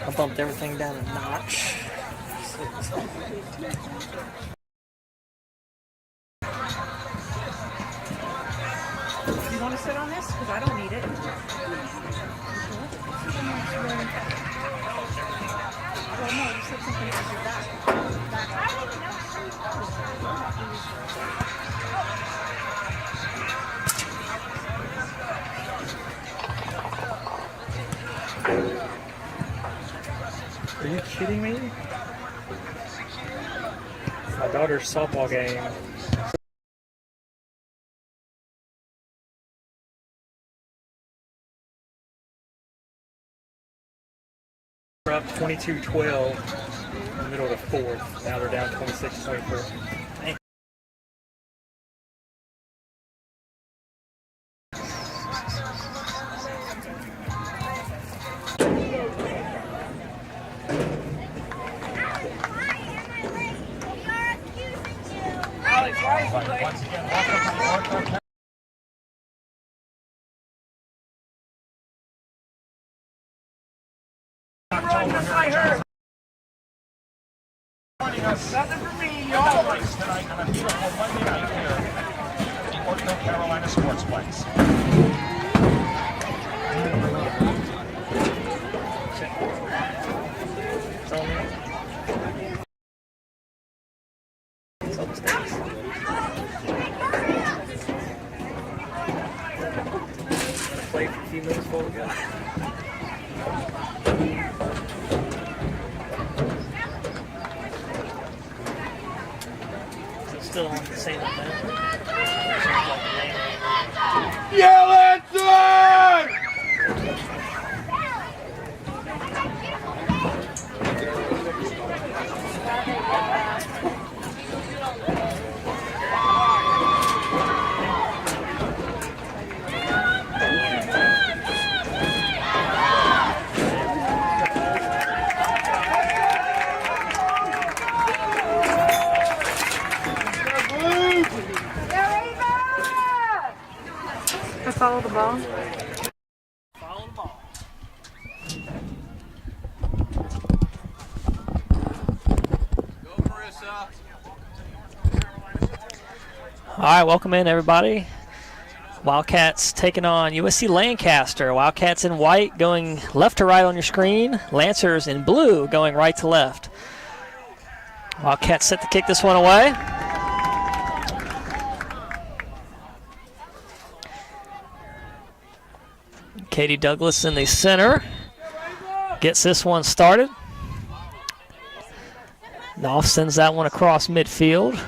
I bumped everything down a notch. You want to sit on this? Because I don't need it. Well, no, you said something about your back. Are you kidding me? My daughter's softball game. We're up 22-12 in the middle of the fourth. Now they're down 26-24. Once again, welcome to the Ortho. Joining us tonight on a beautiful Monday night here at the Ortho Carolina Sportsplex. Play for a few minutes before we go. Still on the same event. Yell at them! Follow the ball. Follow the ball. Go, Marissa. All right, welcome in, everybody. Wildcats taking on USC-Lancaster. Wildcats in white going left to right on your screen. Lancers in blue going right to left. Wildcats set to kick this one away. Katie Douglas in the center gets this one started. Knopf sends that one across midfield.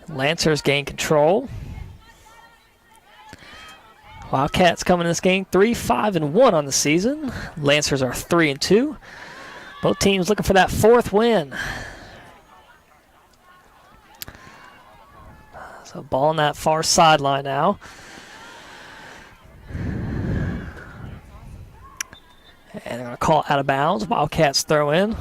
Lancers gain control. Wildcats coming in this game 3-5-1 on the season. Lancers are 3-2. Both teams looking for that fourth win. So ball on that far sideline now. And they're going to call out of bounds. Wildcats throw in.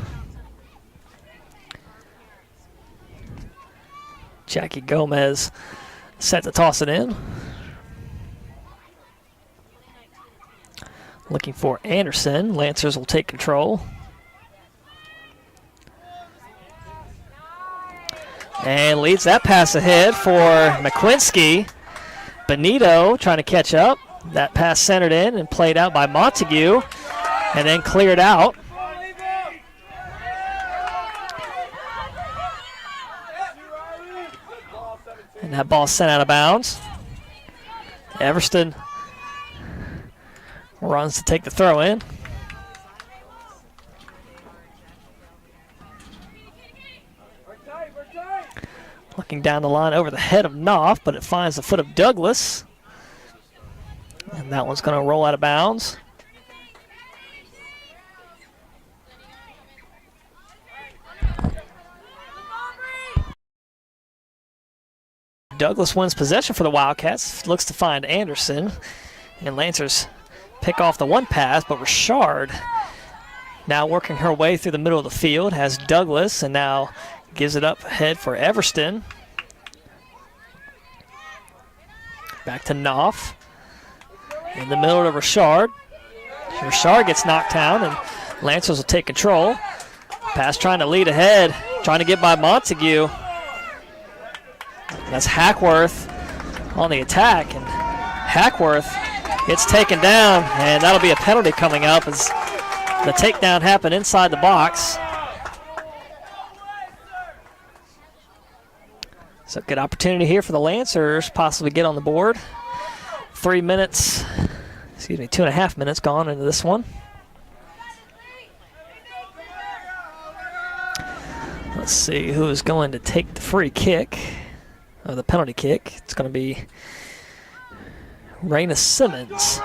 Jackie Gomez set to toss it in. Looking for Anderson. Lancers will take control. And leads that pass ahead for McQuinski. Benito trying to catch up. That pass centered in and played out by Montague. And then cleared out. And that ball sent out of bounds. Everston runs to take the throw in. Looking down the line over the head of Knopf, but it finds the foot of Douglas. And that one's going to roll out of bounds. Douglas wins possession for the Wildcats, looks to find Anderson, and Lancers pick off the one pass, but Richard now working her way through the middle of the field, has Douglas, and now gives it up ahead for Everston. Back to Knopf, in the middle to Richard. Richard gets knocked down, and Lancers will take control. Pass trying to lead ahead, trying to get by Montague. That's Hackworth on the attack, and Hackworth gets taken down, and that'll be a penalty coming up as the takedown happened inside the box. So good opportunity here for the Lancers, possibly get on the board. 2.5 minutes gone into this one. Let's see who is going to take the free kick, or the penalty kick. It's going to be Raina Simmons.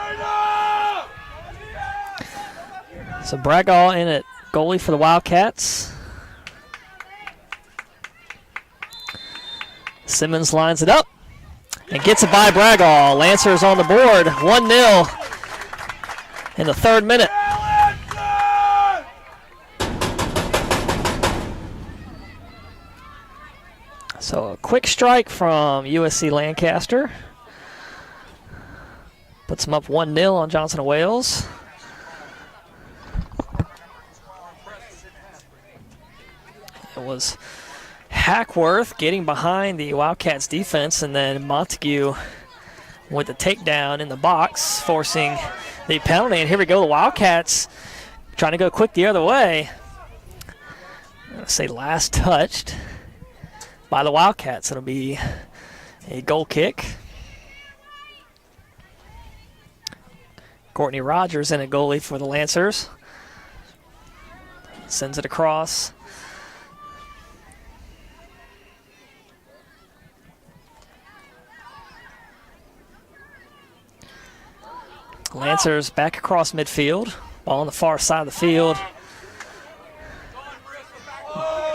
So Bragall in at goalie for the Wildcats. Simmons lines it up and gets it by Bragall. Lancers on the board, 1-0 in the 3rd minute. So a quick strike from USC-Lancaster. Puts them up 1-0 on Johnson of Wales. It was Hackworth getting behind the Wildcats defense, and then Montague with the takedown in the box, forcing the penalty. And here we go, the Wildcats trying to go quick the other way. I'm going to say last touched by the Wildcats. It'll be a goal kick. Courtney Rogers in a goalie for the Lancers. Sends it across. Lancers back across midfield. Ball on the far side of the field.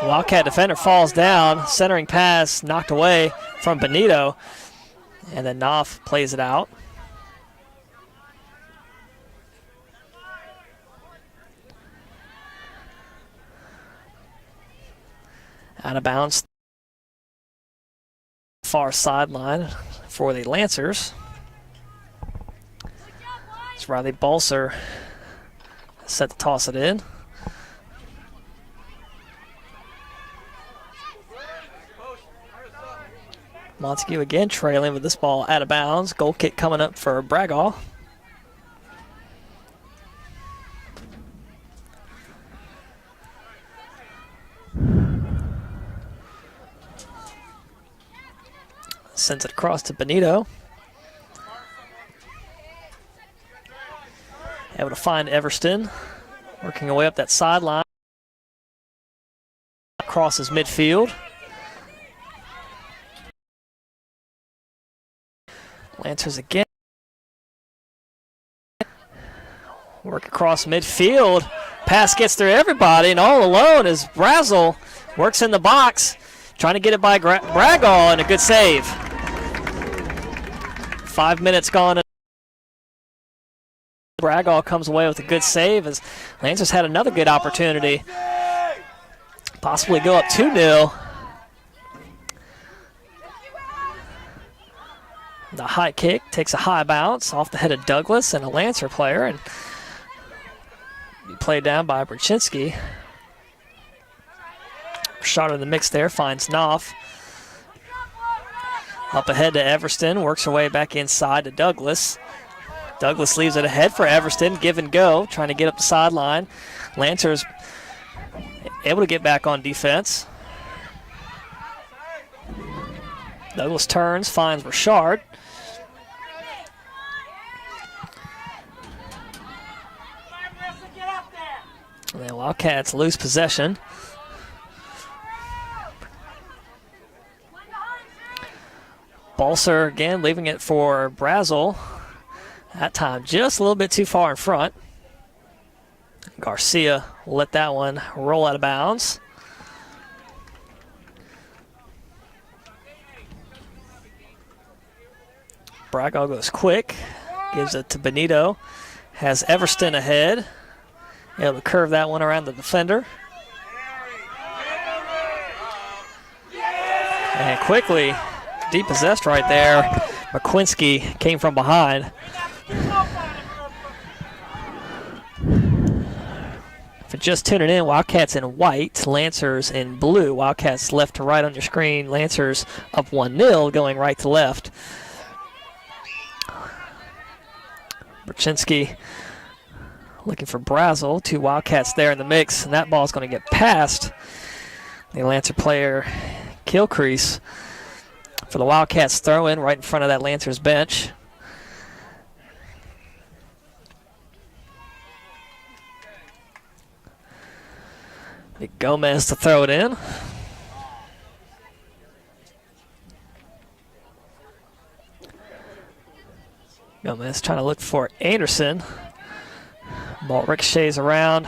Wildcat defender falls down. Centering pass knocked away from Benito. And then Knopf plays it out. Out of bounds. Far sideline for the Lancers. It's Riley Balser set to toss it in. Montague again trailing with this ball out of bounds. Goal kick coming up for Bragall. Sends it across to Benito. Able to find Everston, working away up that sideline. Crosses midfield. Lancers again. Work across midfield. Pass gets through everybody, and all alone is Brazel. Works in the box, trying to get it by Bragall, and a good save. 5 minutes gone. Bragall comes away with a good save as Lancers had another good opportunity. Possibly go up 2-0. The high kick takes a high bounce off the head of Douglas and a Lancer player, and be played down by Brzezinski. Shot in the mix there, finds Knopf. Up ahead to Everston, works her way back inside to Douglas. Douglas leaves it ahead for Everston, give and go, trying to get up the sideline. Lancers able to get back on defense. Douglas turns, finds Richard. And the Wildcats lose possession. Balser again leaving it for Brazel. That time just a little bit too far in front. Garcia will let that one roll out of bounds. Bragall goes quick, gives it to Benito. Has Everston ahead. Able to curve that one around the defender. And quickly depossessed right there. McQuinski came from behind. If you're just tuning in, Wildcats in white, Lancers in blue. Wildcats left to right on your screen. Lancers up 1-0, going right to left. Brzezinski looking for Brazel. 2 Wildcats there in the mix, and that ball's going to get past the Lancer player, Kilcrease, for the Wildcats throw in right in front of that Lancers bench. Gomez to throw it in. Gomez trying to look for Anderson. Ball ricochets around.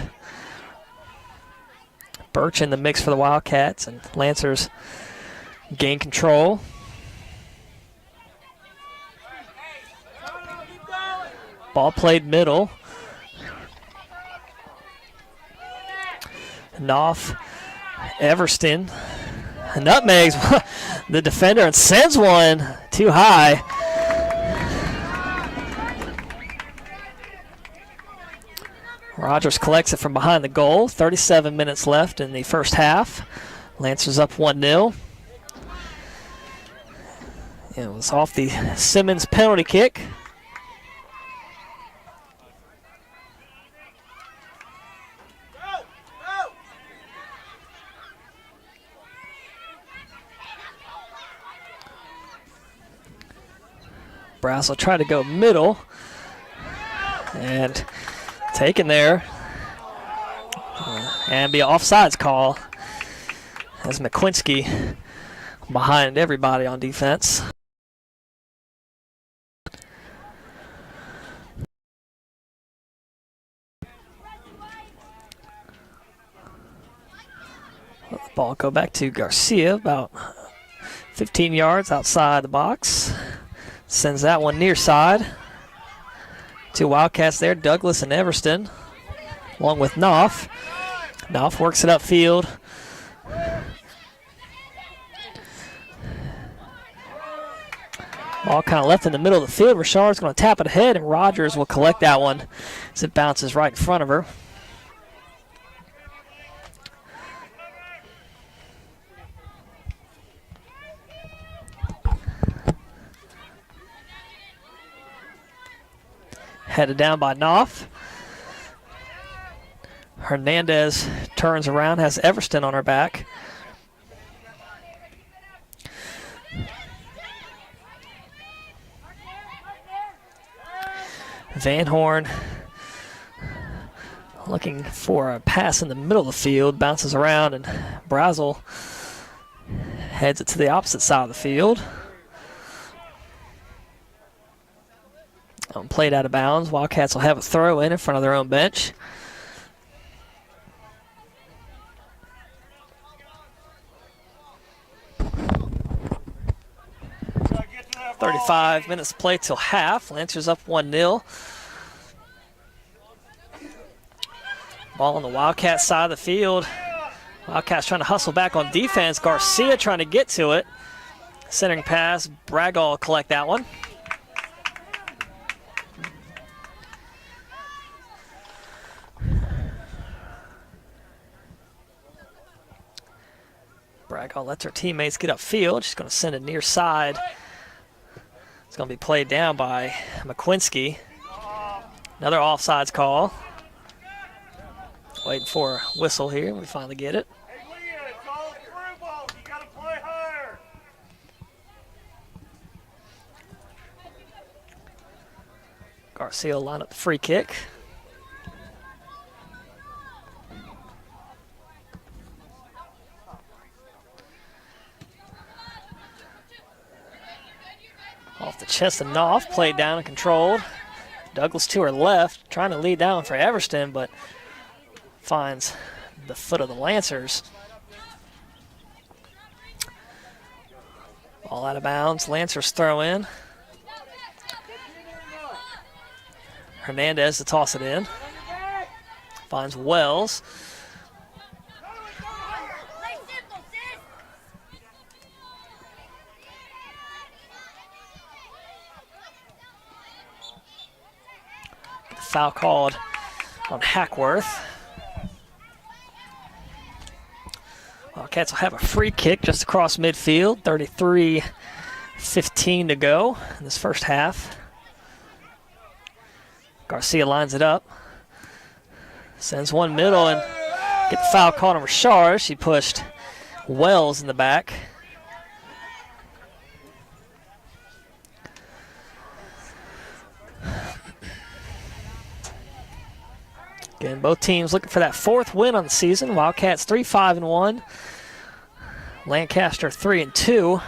Birch in the mix for the Wildcats, and Lancers gain control. Ball played middle. Knopf, Everston, nutmegs the defender and sends one too high. Rogers collects it from behind the goal. 37 minutes left in the first half. Lancers up 1-0. It was off the Simmons penalty kick. Brazel tried to go middle and taken there, and be an offsides call as McQuincy behind everybody on defense. Let the ball go back to Garcia, about 15 yards outside the box. Sends that one near side. 2 Wildcats there, Douglas and Everston, along with Knopf. Knopf works it upfield. Ball kind of left in the middle of the field. Richard's going to tap it ahead, and Rogers will collect that one as it bounces right in front of her. Headed down by Knopf. Hernandez turns around, has Everston on her back. Van Horn looking for a pass in the middle of the field, bounces around, and Brazel heads it to the opposite side of the field. Played out of bounds. Wildcats will have a throw in front of their own bench. .35 minutes to play till half. Lancers up 1-0. Ball on the Wildcat side of the field. Wildcats trying to hustle back on defense. Garcia trying to get to it. Centering pass. Bragall will collect that one. Bragall lets her teammates get upfield. She's going to send it near side. It's going to be played down by McQuincy. Another offsides call. Waiting for a whistle here. We finally get it. Hey, Leah, it's all through balls. You got to play higher. Garcia will line up the free kick. Off the chest of Knopf, played down and controlled. Douglas to her left, trying to lead down for Everston, but finds the foot of the Lancers. Ball out of bounds, Lancers throw in. Hernandez to toss it in. Finds Wells. Foul called on Hackworth. Wildcats will have a free kick just across midfield. 33:15 to go in this first half. Garcia lines it up. Sends one middle and get the foul called on Richard. She pushed Wells in the back. Again, both teams looking for that fourth win on the season. Wildcats 3-5-1. Lancaster 3-2.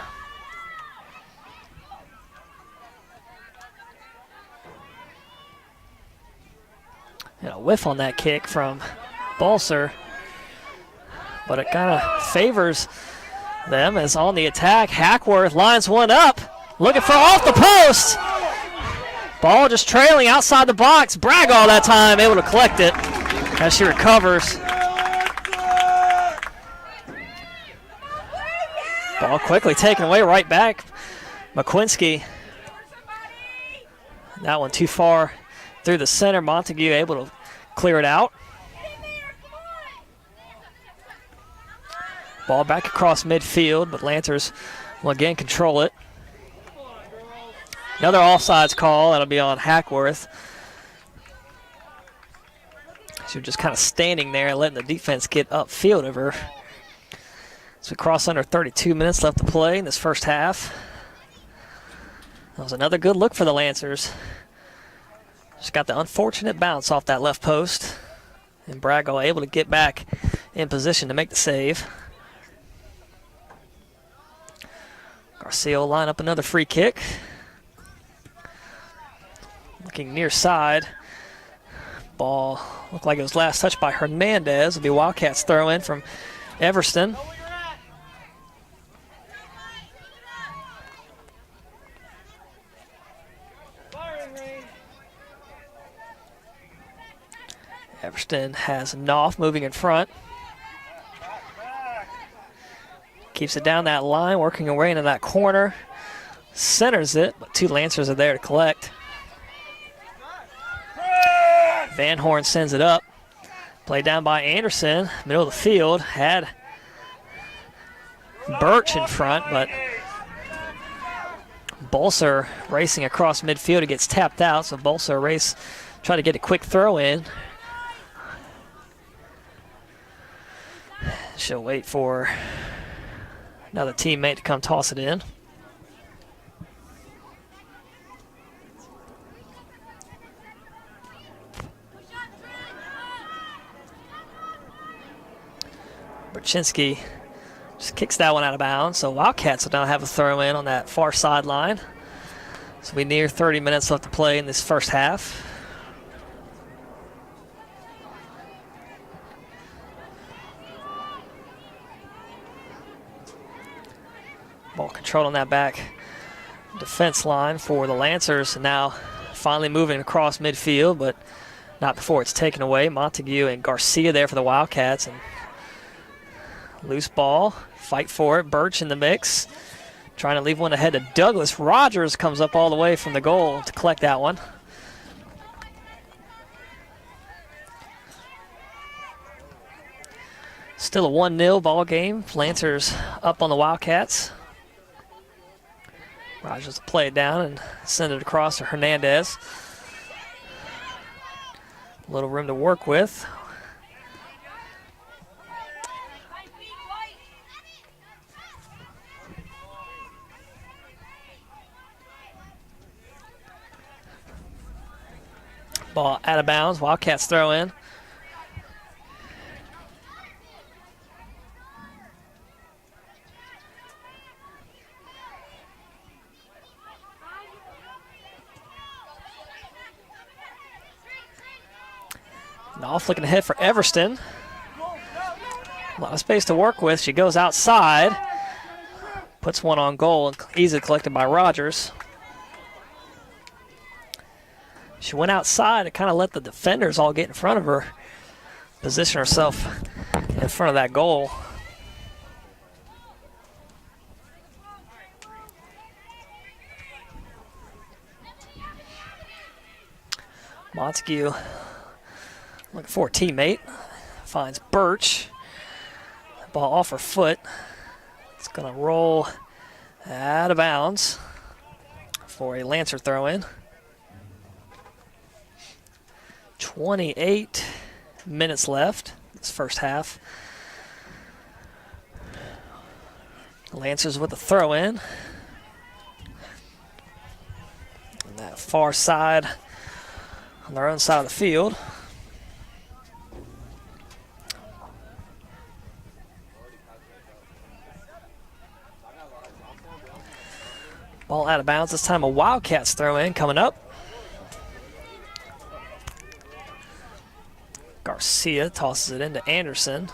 And a whiff on that kick from Balser. But it kind of favors them as on the attack. Hackworth lines one up. Looking for off the post. Ball just trailing outside the box. Bragg all that time, able to collect it as she recovers. Ball quickly taken away right back. McQuinski. That one too far through the center. Montague able to clear it out. Ball back across midfield, but Lancers will again control it. Another offsides call. That'll be on Hackworth. She was just kind of standing there, letting the defense get upfield of her. So we cross under 32 minutes left to play in this first half. That was another good look for the Lancers. Just got the unfortunate bounce off that left post. And Bragg able to get back in position to make the save. Garcia will line up another free kick. Looking near side. Ball looked like it was last touched by Hernandez. It'll be Wildcats throw in from Everston. Everston has Knopf moving in front. Keeps it down that line, working her way into that corner. Centers it, but two Lancers are there to collect. Van Horn sends it up. Played down by Anderson, middle of the field. Had Birch in front, but Balser racing across midfield. It gets tapped out, so Balser try to get a quick throw in. She'll wait for another teammate to come toss it in. Berchinski just kicks that one out of bounds, so Wildcats will now have a throw in on that far sideline. So we near 30 minutes left to play in this first half. Ball controlled on that back defense line for the Lancers. Now finally moving across midfield, but not before it's taken away. Montague and Garcia there for the Wildcats. And loose ball, fight for it. Birch in the mix. Trying to leave one ahead to Douglas. Rogers comes up all the way from the goal to collect that one. Still a 1-0 ball game. Lancers up on the Wildcats. Rogers will play it down and send it across to Hernandez. A little room to work with. Ball out of bounds. Wildcats throw in. Knopf looking ahead for Everston. A lot of space to work with. She goes outside. Puts one on goal and easily collected by Rogers. She went outside and kind of let the defenders all get in front of her. Position herself in front of that goal. Montague looking for a teammate. Finds Birch. Ball off her foot. It's going to roll out of bounds for a Lancer throw-in. 28 minutes left this first half. Lancers with a throw-in. On that far side, on their own side of the field. Ball out of bounds. This time a Wildcats throw-in coming up. Garcia tosses it into Anderson.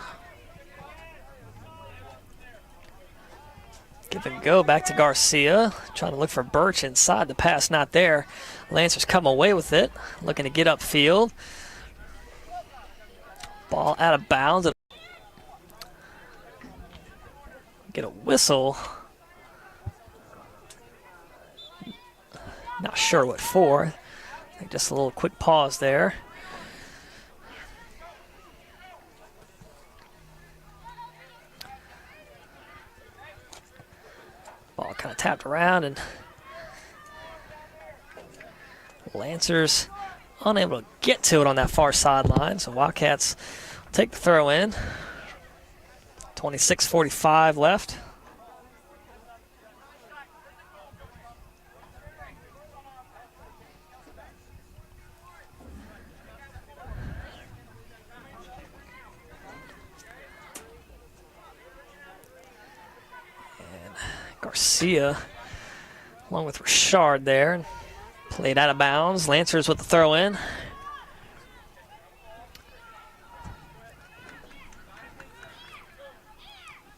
Give and go back to Garcia. Trying to look for Birch inside. The pass not there. Lancers come away with it. Looking to get upfield. Ball out of bounds. Get a whistle. Not sure what for. I think just a little quick pause there. Ball kind of tapped around, and Lancers unable to get to it on that far sideline. So Wildcats take the throw in. 26:45 left. Garcia, along with Richard there, played out of bounds. Lancers with the throw in.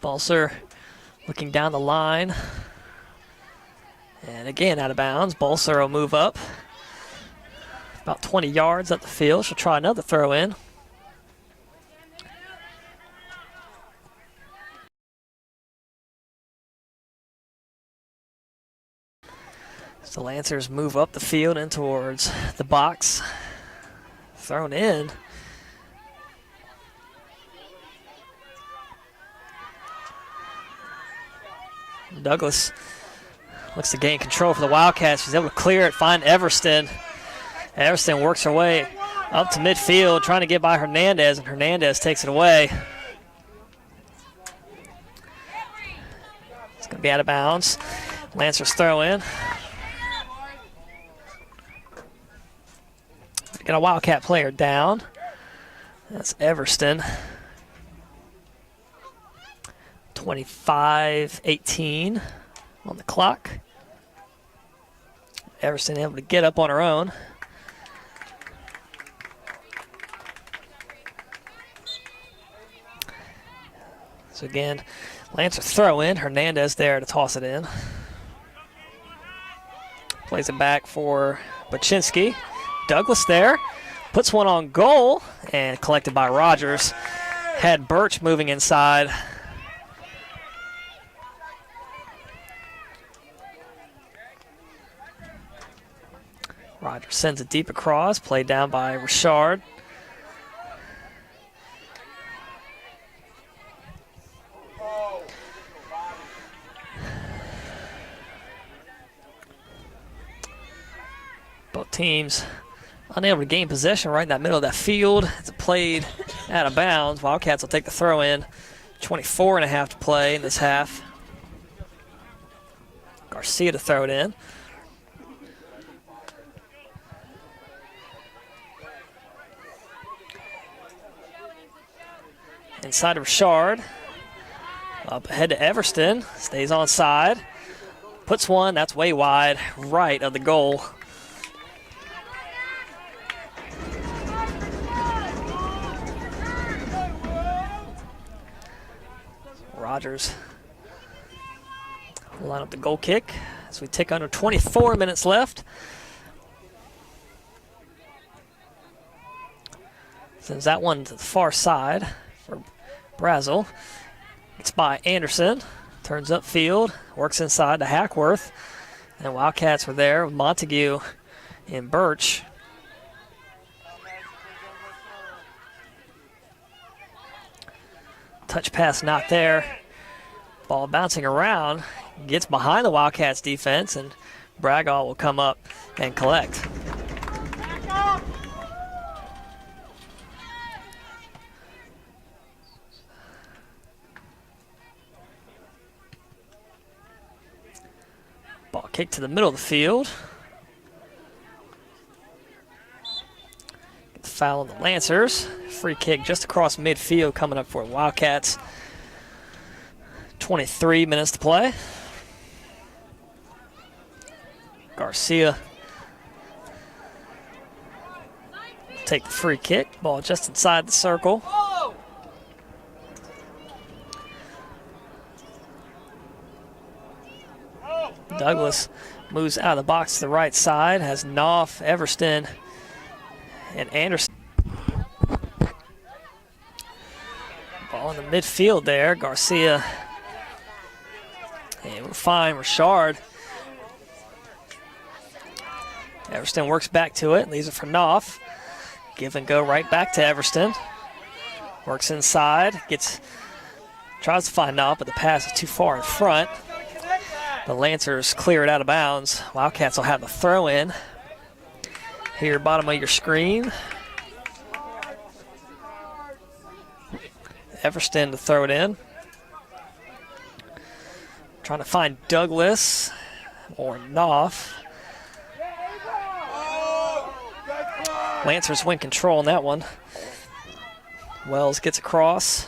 Balser looking down the line. And again out of bounds. Balser will move up about 20 yards up the field. She'll try another throw in. The Lancers move up the field and towards the box. Thrown in. Douglas looks to gain control for the Wildcats. She's able to clear it, find Everston. Everston works her way up to midfield, trying to get by Hernandez, and Hernandez takes it away. It's going to be out of bounds. Lancers throw in. Got a Wildcat player down. That's Everston. 25-18 on the clock. Everston able to get up on her own. So again, Lancer throw in. Hernandez there to toss it in. Plays it back for Baczynski. Douglas there, puts one on goal, and collected by Rogers. Had Birch moving inside. Rogers sends it deep across, played down by Richard. Both teams unable to gain possession right in that middle of that field. It's played out of bounds. Wildcats will take the throw in. 24.5 to play in this half. Garcia to throw it in. Inside to Richard. Up ahead to Everston. Stays on side. Puts one. That's way wide. Right of the goal. Rogers will line up the goal kick as we tick under 24 minutes left. Sends that one to the far side for Brazel. It's by Anderson. Turns upfield, works inside to Hackworth. And Wildcats were there with Montague and Birch. Touch pass not there. Ball bouncing around. Gets behind the Wildcats defense, and Bragall will come up and collect. Ball kicked to the middle of the field. Get the foul on the Lancers. Free kick just across midfield coming up for Wildcats. 23 minutes to play. Garcia take the free kick. Ball just inside the circle. Douglas moves out of the box to the right side. Has Knopf, Everston, and Anderson. Ball in the midfield there. Garcia. And we're fine. Richard. Everston works back to it. Leaves it for Knopf. Give and go right back to Everston. Works inside. Tries to find Knopf, but the pass is too far in front. The Lancers clear it out of bounds. Wildcats will have the throw in. Here, bottom of your screen. Everston to throw it in. Trying to find Douglas or Knopf. Lancers win control on that one. Wells gets across.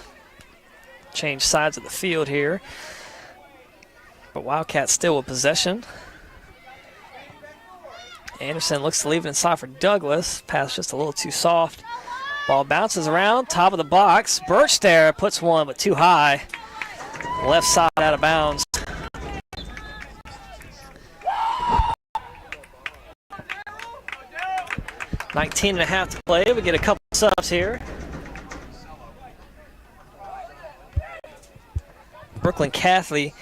Change sides of the field here. But Wildcats still with possession. Anderson looks to leave it inside for Douglas. Pass just a little too soft. Ball bounces around, top of the box. Birch there puts one, but too high. Left side out of bounds. .19.5 to play. We get a couple subs here. Brooklyn Cathley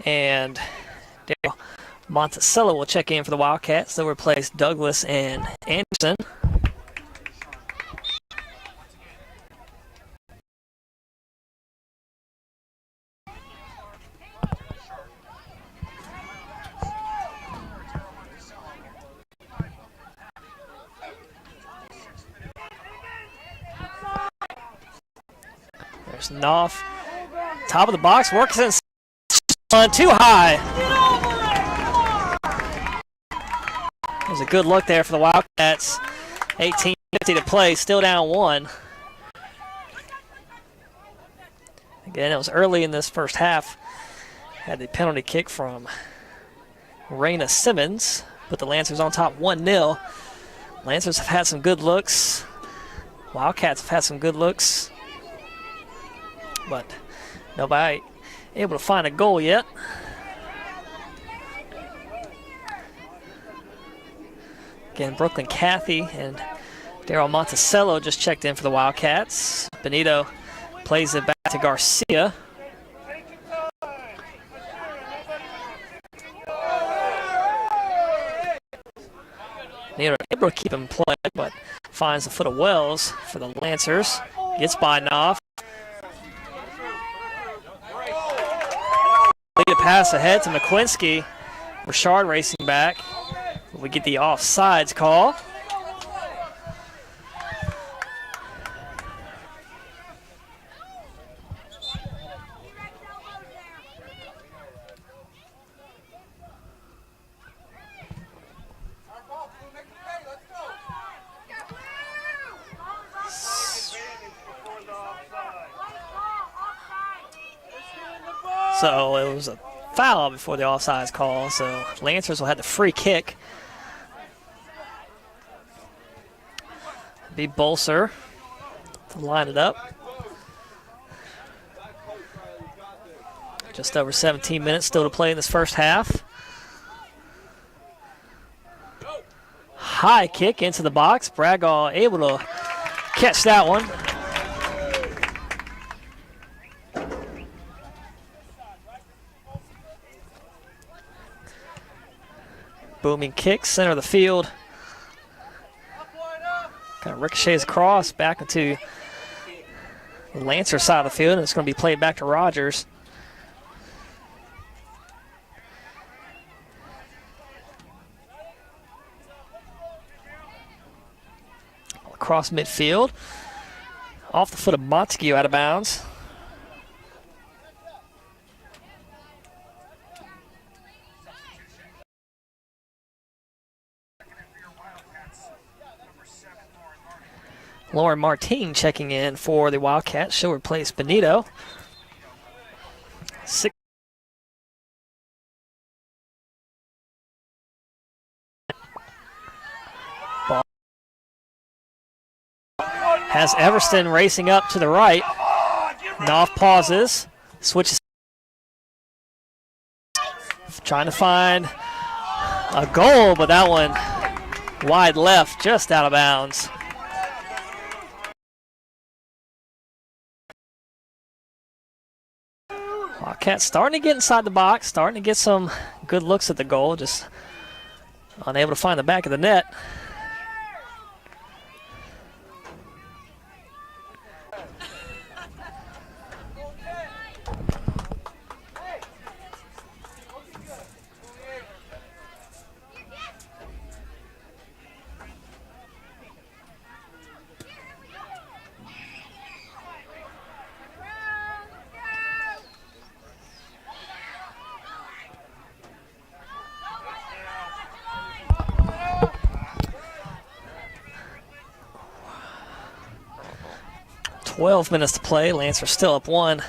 and Daryl Monticello will check in for the Wildcats. They'll replace Douglas and Anderson. There's Knopf. Top of the box, works in too high. It was a good look there for the Wildcats. 18:50 to play, still down one. Again, it was early in this first half. Had the penalty kick from Raina Simmons, put the Lancers on top 1-0. Lancers have had some good looks. Wildcats have had some good looks. But nobody able to find a goal yet. Again, Brooklyn Cathy and Daryl Monticello just checked in for the Wildcats. Benito plays it back to Garcia. Benito able to keep him played, but finds the foot of Wells for the Lancers. Gets by Knopf. Lead a pass ahead to McQuinski. Richard racing back. We get the offsides call. So it was a foul before the offsides call, so Lancers will have the free kick. Be Bolser to line it up. Just over 17 minutes still to play in this first half. High kick into the box. Bragall able to catch that one. Booming kick, center of the field. Kind of ricochets across back into Lancer side of the field, and it's going to be played back to Rogers. Across midfield. Off the foot of Montague, out of bounds. Lauren Martin checking in for the Wildcats. She'll replace Benito. Ball. Has Everston racing up to the right. Knopf pauses. Switches. Trying to find a goal, but that one wide left, just out of bounds. Wildcats starting to get inside the box, starting to get some good looks at the goal, just unable to find the back of the net. .12 minutes to play. Lancer still up 1.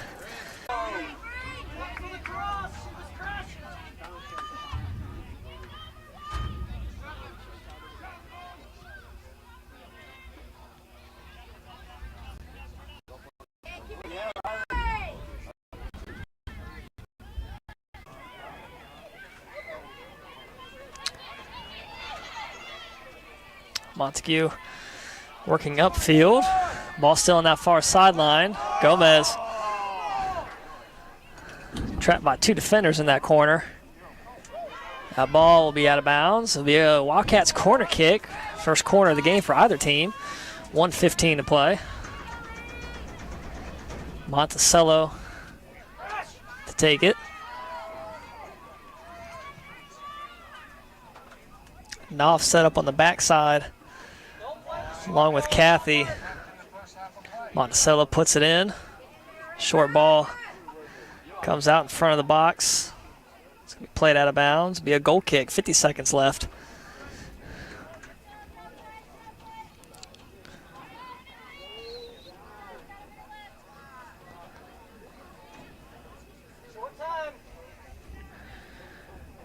Montague working upfield. Ball still on that far sideline. Gomez trapped by 2 defenders in that corner. That ball will be out of bounds. It'll be a Wildcats corner kick. First corner of the game for either team. 1:15 to play. Monticello to take it. Knopf set up on the backside along with Kathy. Monticello puts it in. Short ball comes out in front of the box. It's going to be played out of bounds. Be a goal kick. 50 seconds left.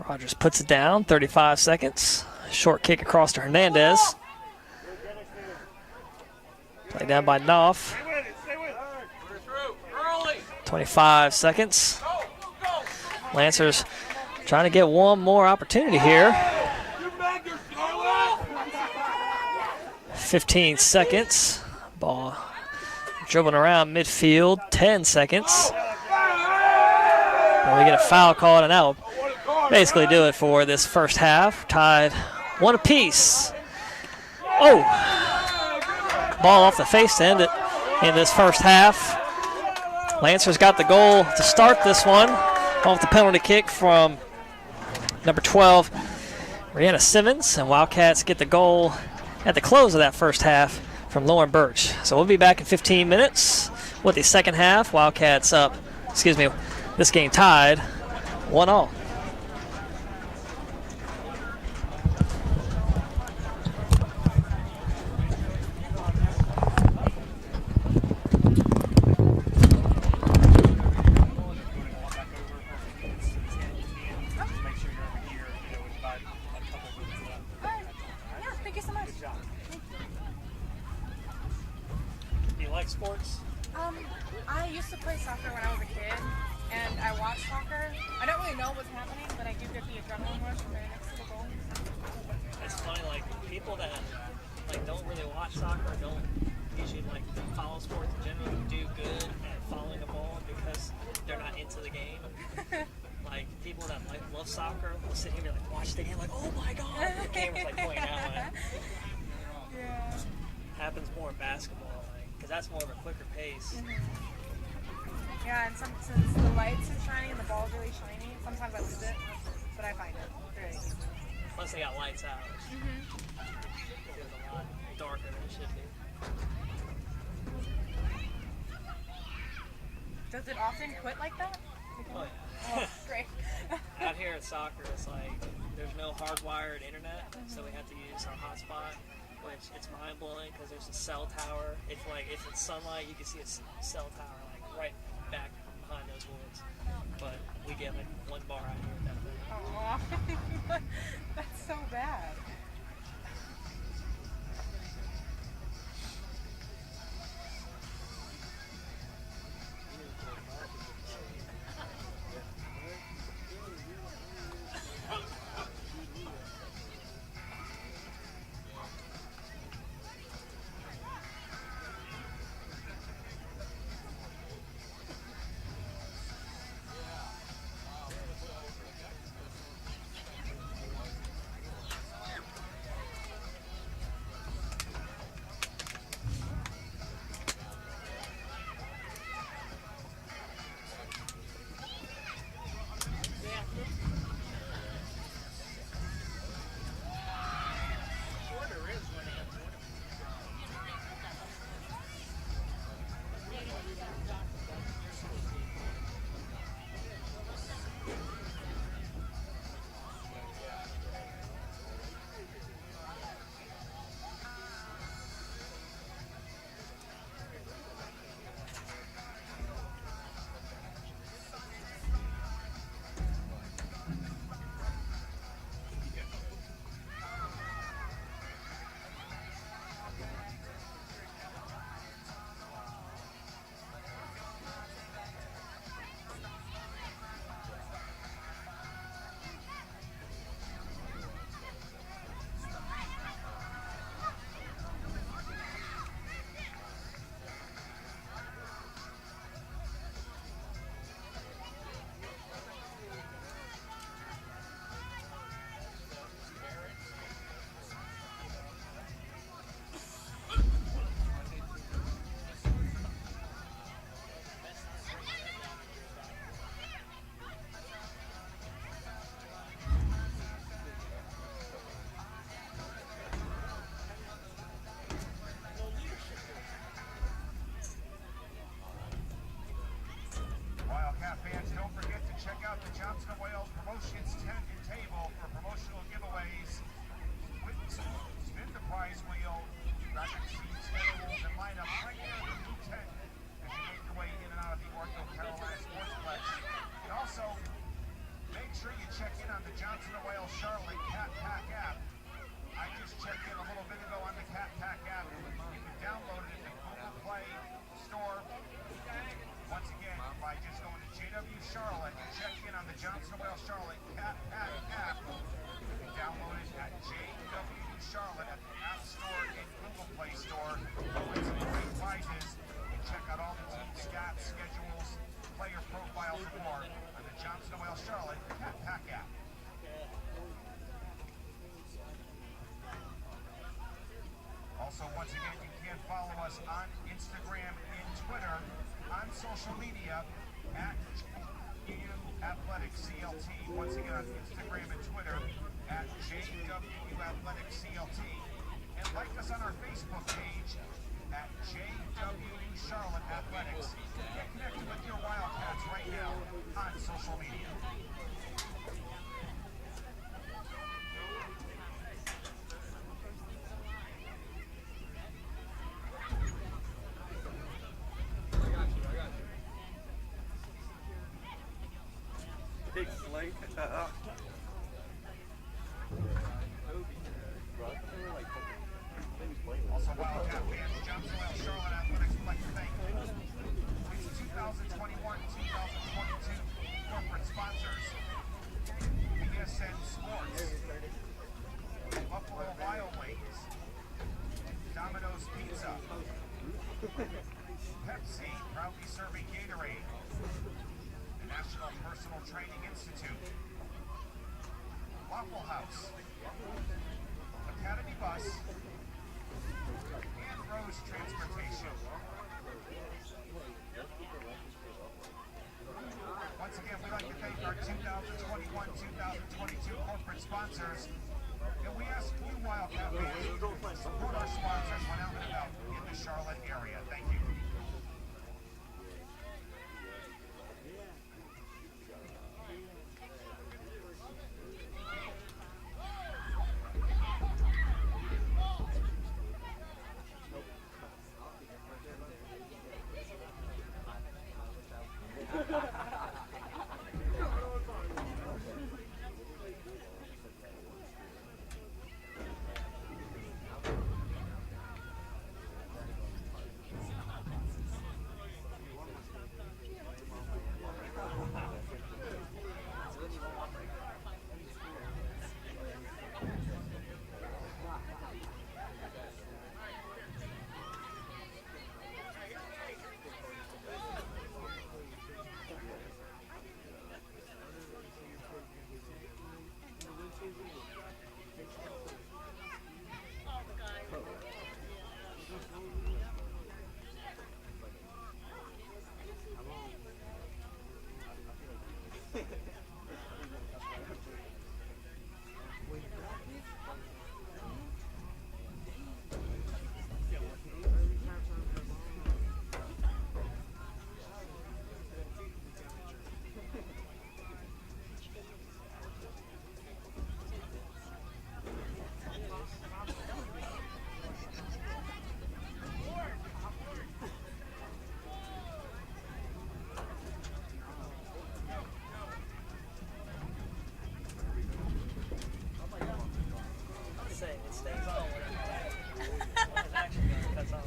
Rogers puts it down. 35 seconds. Short kick across to Hernandez. Played down by Knopf. 25 seconds. Lancers trying to get one more opportunity here. 15 seconds. Ball dribbling around midfield. 10 seconds. And we get a foul called, and that will basically do it for this first half. Tied 1 apiece. Oh! Ball off the face to end it in this first half. Lancers got the goal to start this one off the penalty kick from number 12, Rihanna Simmons, and Wildcats get the goal at the close of that first half from Lauren Birch. So we'll be back in 15 minutes with the second half. Wildcats up, this game tied 1-1. Sports? I used to play soccer when I was a kid, and I watch soccer. I don't really know what's happening, but I do get the adrenaline rush right next to the goal. It's funny, like people that don't really watch soccer, don't usually follow sports in general, do good at following a ball because they're not into the game. Like people that love soccer will sit here and watch the game oh my god, the game was going out. Yeah. Happens more in basketball. because that's more of a quicker pace. Yeah, and since the lights are shining and the ball's really shiny, sometimes I lose it, but I find it very easy. Plus they got lights out. Which feels a lot darker than it should be. Does it often quit like that? Oh, yeah. Oh, great. Out here at soccer, it's like there's no hardwired internet, so we have to use our hotspot, which it's mind blowing because there's a cell tower. If it's sunlight, you can see a cell tower like right back behind those woods. But we get like 1 bar out here at that point. Aw. That's so bad. Wildcat fans, don't forget to check out the Johnson & Wales Promotions tent and table for promotional giveaways. Spin the prize wheel, graphic sheet schedules, and line up right there in the new tent as you make your way in and out of the Ortho Carolina Sportsplex. And also, make sure you check in on the Johnson & Wales Charlotte Cat Pack app. I just checked in a little bit ago on the Cat Pack app. You can download it in the Google Play Store. Once again, by just going to JWU Charlotte and check in on the Johnson & Wales Charlotte Cat Pack app. You can download it at JWU Charlotte at the App Store and Google Play Store. Win some great prizes and check out all the team stats, schedules, player profiles, and more on the Johnson & Wales Charlotte Cat Pack app. Also, once again, you can follow us on Instagram and Twitter, on social media at JWU Athletics CLT. Once again, on Instagram and Twitter at JWU Athletics CLT. And like us on our Facebook page at JWU Charlotte Athletics. Get connected with your Wildcats right now on social media. Big slate. Also, Wildcat fans, Johnson & Wales Charlotte Athletics would like to thank its 2021-2022 corporate sponsors: BSN Sports, Buffalo Wild Wings, Domino's Pizza, Pepsi, proudly serving Gatorade, the National Personal Training Institute, Waffle House, Academy Bus, and Rose Transportation. sponsors. And we ask you Wildcat fans to support our sponsors when out and about in the Charlotte area. Thank you. It stays on. It's actually cuts off.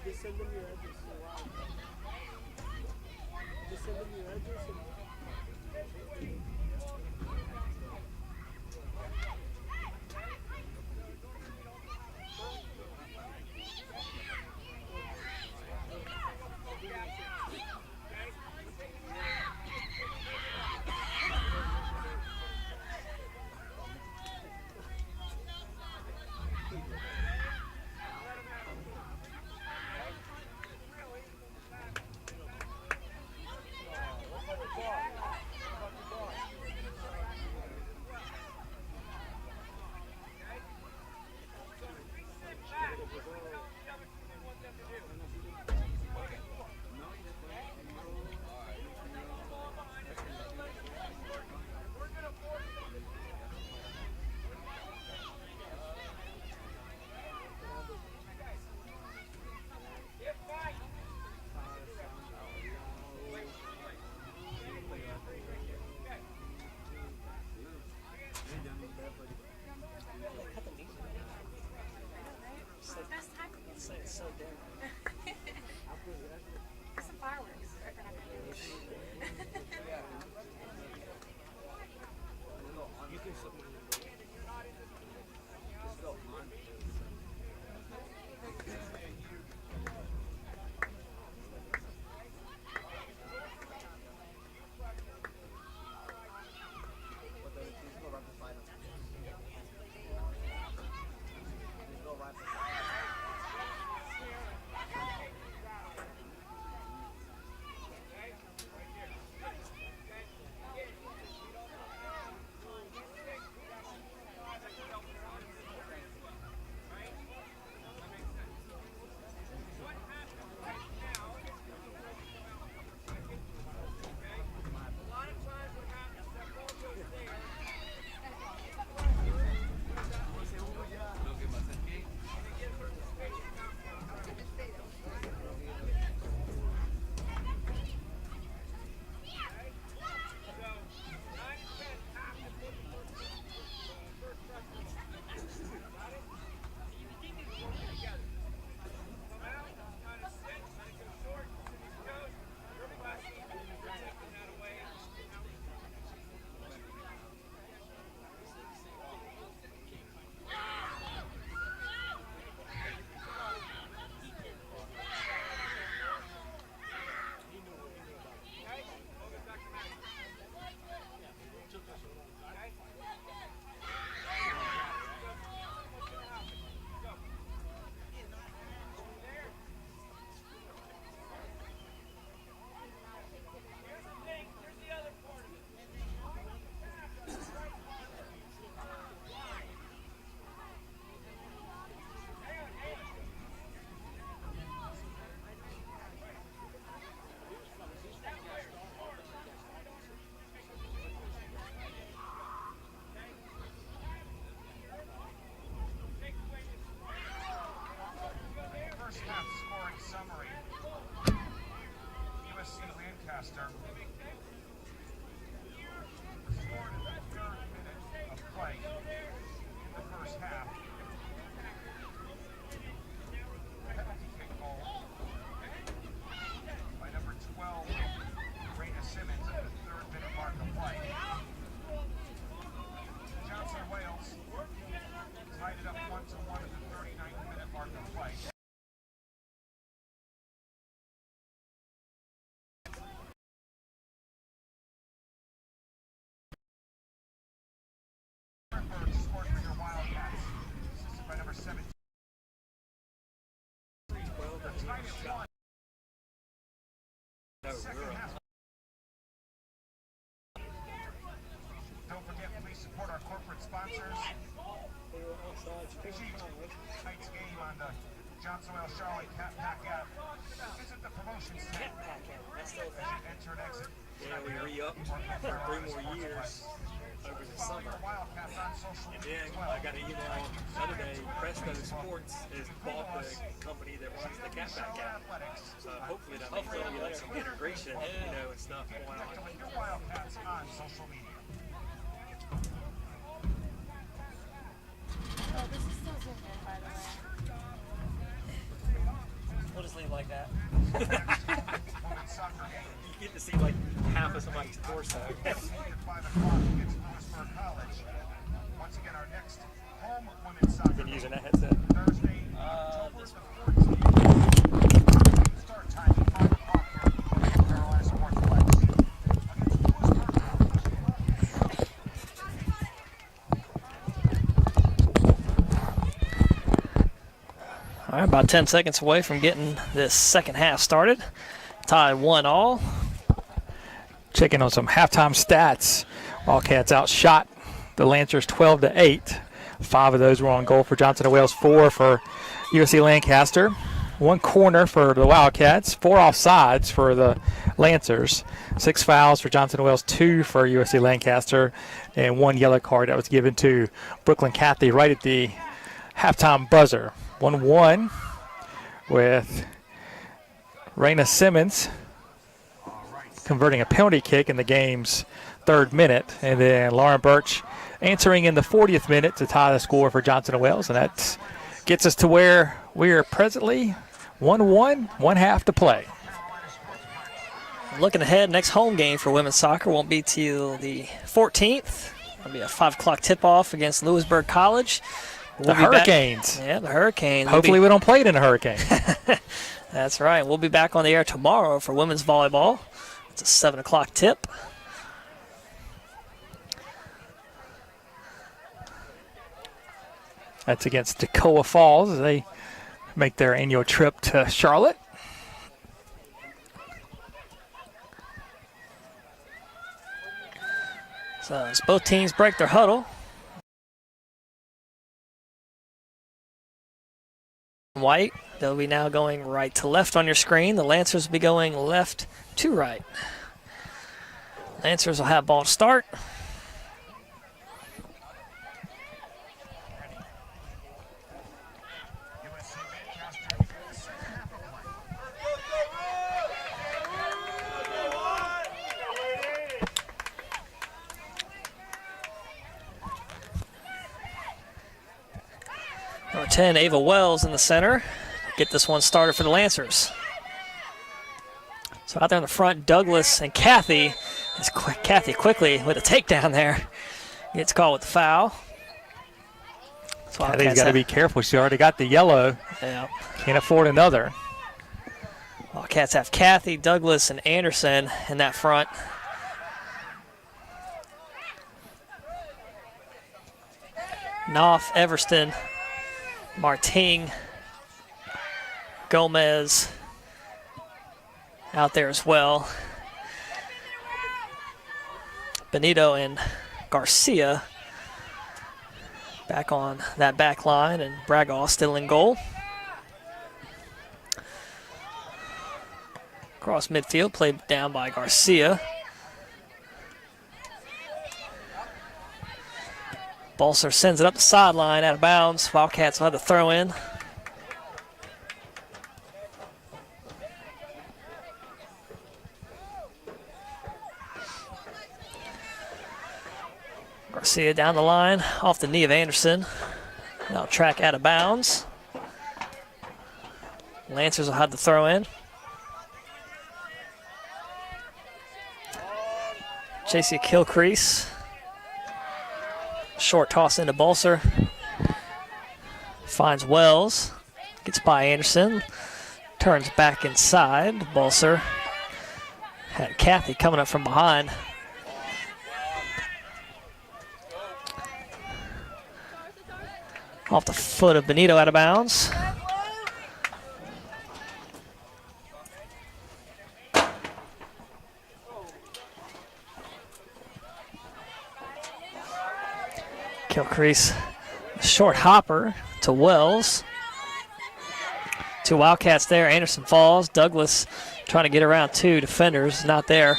Just send them your address. Just send them your address. summary. USC-Lancaster scored in the third minute of play in the first half. Penalty kick goal by number 12, Raina Simmons, at the third minute mark of play. Johnson Wales tied it up 1-1 at the 39th minute mark of play. Scored for your Wildcats, assisted by number 17. Tied at 1. Second half. Don't forget, please support our corporate sponsors. Tonight's game on the Johnson Wales Charlotte Cat Pack app. Visit the promotions tab as you enter and exit. Yeah, we re-upped for 3 more years over the Follow summer. your Wildcats on social And media then as well. I got an email the other day, Presto Sports has bought the company that runs the Cat Back app. So hopefully that means there'll be like some integration, you know, and stuff Get going connected on. with your Wildcats on social media. Oh, this is still zoomed in, by the way. We'll just leave like that. Women's soccer game. You get to see like half of somebody's torso. At 5 o'clock against Lewisburg College. Once again, our next home women's soccer Been game, using that headset. Thursday, October the 14th. Start time at 5 o'clock here at Carolina Sportsplex. Against Lewisburg College. All right, about 10 seconds away from getting this second half started. Tied 1-1. Checking on some halftime stats. Wildcats outshot the Lancers 12-8. 5 of those were on goal for Johnson & Wales, 4 for USC-Lancaster. 1 corner for the Wildcats, 4 offsides for the Lancers. 6 fouls for Johnson & Wales, 2 for USC-Lancaster, and 1 yellow card that was given to Brooklyn Cathy right at the halftime buzzer. 1-1 with Raina Simmons converting a penalty kick in the game's 3rd minute, and then Lauren Birch answering in the 40th minute to tie the score for Johnson & Wales, and that gets us to where we are presently 1-1, 1 half to play. Looking ahead, next home game for women's soccer won't be till the 14th. It'll be a 5 o'clock tip-off against Lewisburg College. The Hurricanes. Yeah, the Hurricanes. Hopefully we don't play it in a hurricane. That's right. We'll be back on the air tomorrow for women's volleyball. It's a 7 o'clock tip. That's against Toccoa Falls as they make their annual trip to Charlotte. So as both teams break their huddle. White, they'll be now going right to left on your screen. The Lancers will be going left to right. Lancers will have ball to start. Number 10, Ava Wells in the center. Get this one started for the Lancers. So out there in the front, Douglas and Cathy. Cathy quickly with a takedown there. Gets caught with the foul. Cathy's got to be careful. She already got the yellow. Yeah. Can't afford another. Wildcats have Cathy, Douglas, and Anderson in that front. Knopf, Everston, Marting, Gomez out there as well. Benito and Garcia back on that back line, and Bragaw still in goal. Cross midfield, played down by Garcia. Balser sends it up the sideline, out of bounds. Wildcats will have the throw in. Garcia down the line, off the knee of Anderson. Now track out of bounds. Lancers will have the throw in. JC Kilcrease. Short toss into Bolser. Finds Wells. Gets by Anderson. Turns back inside. Bolser had Kathy coming up from behind. Off the foot of Benito, out of bounds. Kilcrease, short hopper to Wells. Two Wildcats there. Anderson falls. Douglas trying to get around two defenders. Not there.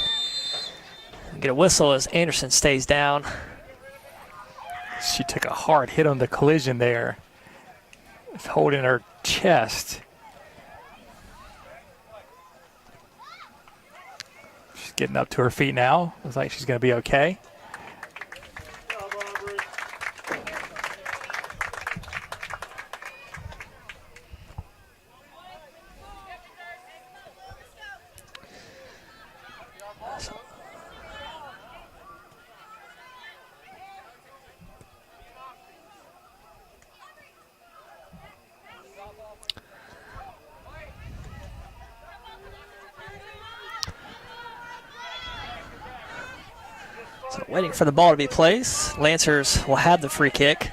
Get a whistle as Anderson stays down. She took a hard hit on the collision there. Holding her chest. She's getting up to her feet now. Looks like she's going to be okay. So waiting for the ball to be placed. Lancers will have the free kick.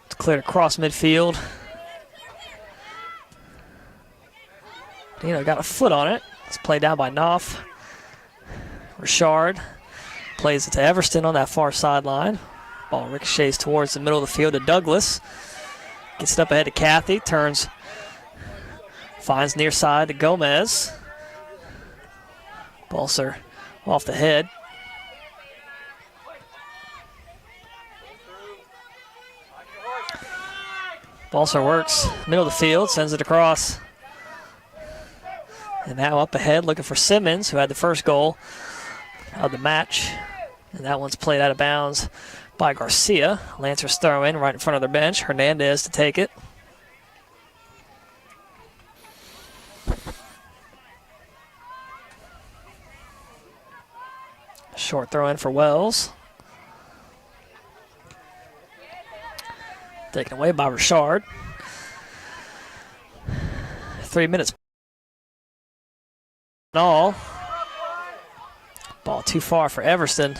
It's cleared across midfield. Got a foot on it. It's played down by Knopf. Richard plays it to Everston on that far sideline. Ball ricochets towards the middle of the field to Douglas. Gets it up ahead to Kathy. Turns. Finds near side to Gomez. Bolser off the head. Bolser works middle of the field, sends it across. And now up ahead looking for Simmons, who had the first goal of the match. And that one's played out of bounds by Garcia. Lancers throw in right in front of their bench. Hernandez to take it. Short throw in for Wells. Taken away by Richard. 3 minutes in all. Ball too far for Everston.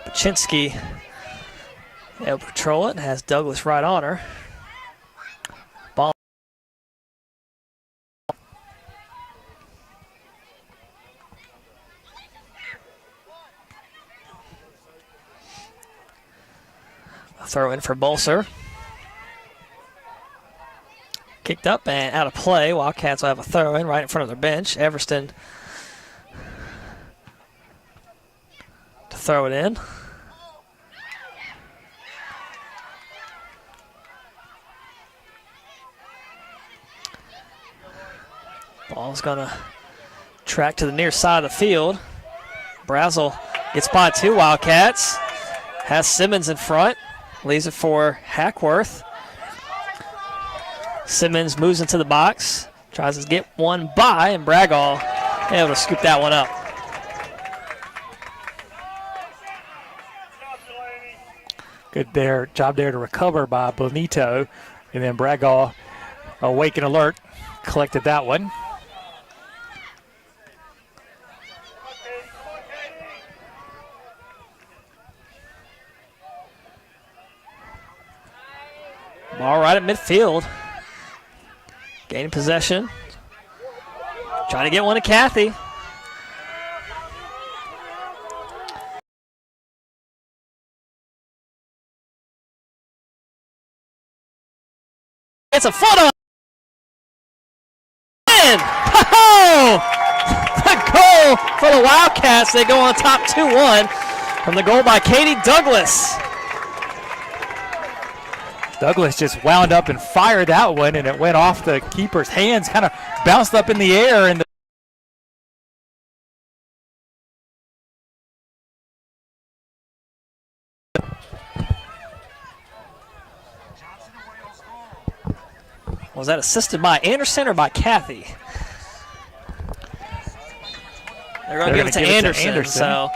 Baczynski able to control it and has Douglas right on her. Ball. A throw in for Bolser. Kicked up and out of play. Wildcats will have a throw in right in front of their bench. Everston to throw it in. Ball's gonna track to the near side of the field. Brazel gets by two Wildcats. Has Simmons in front. Leaves it for Hackworth. Simmons moves into the box. Tries to get one by, and Bragall able to scoop that one up. Good job there to recover by Bonito. And then Bragall, awake and alert, collected that one. Ball right at midfield. Gaining possession. Trying to get one to Kathy. It's a foot on. Oh! The goal for the Wildcats. They go on top 2-1 from the goal by Katie Douglas. Douglas just wound up and fired that one, and it went off the keeper's hands, kind of bounced up in the air, and Was that assisted by Anderson or by Kathy? They're going to give it to Anderson. So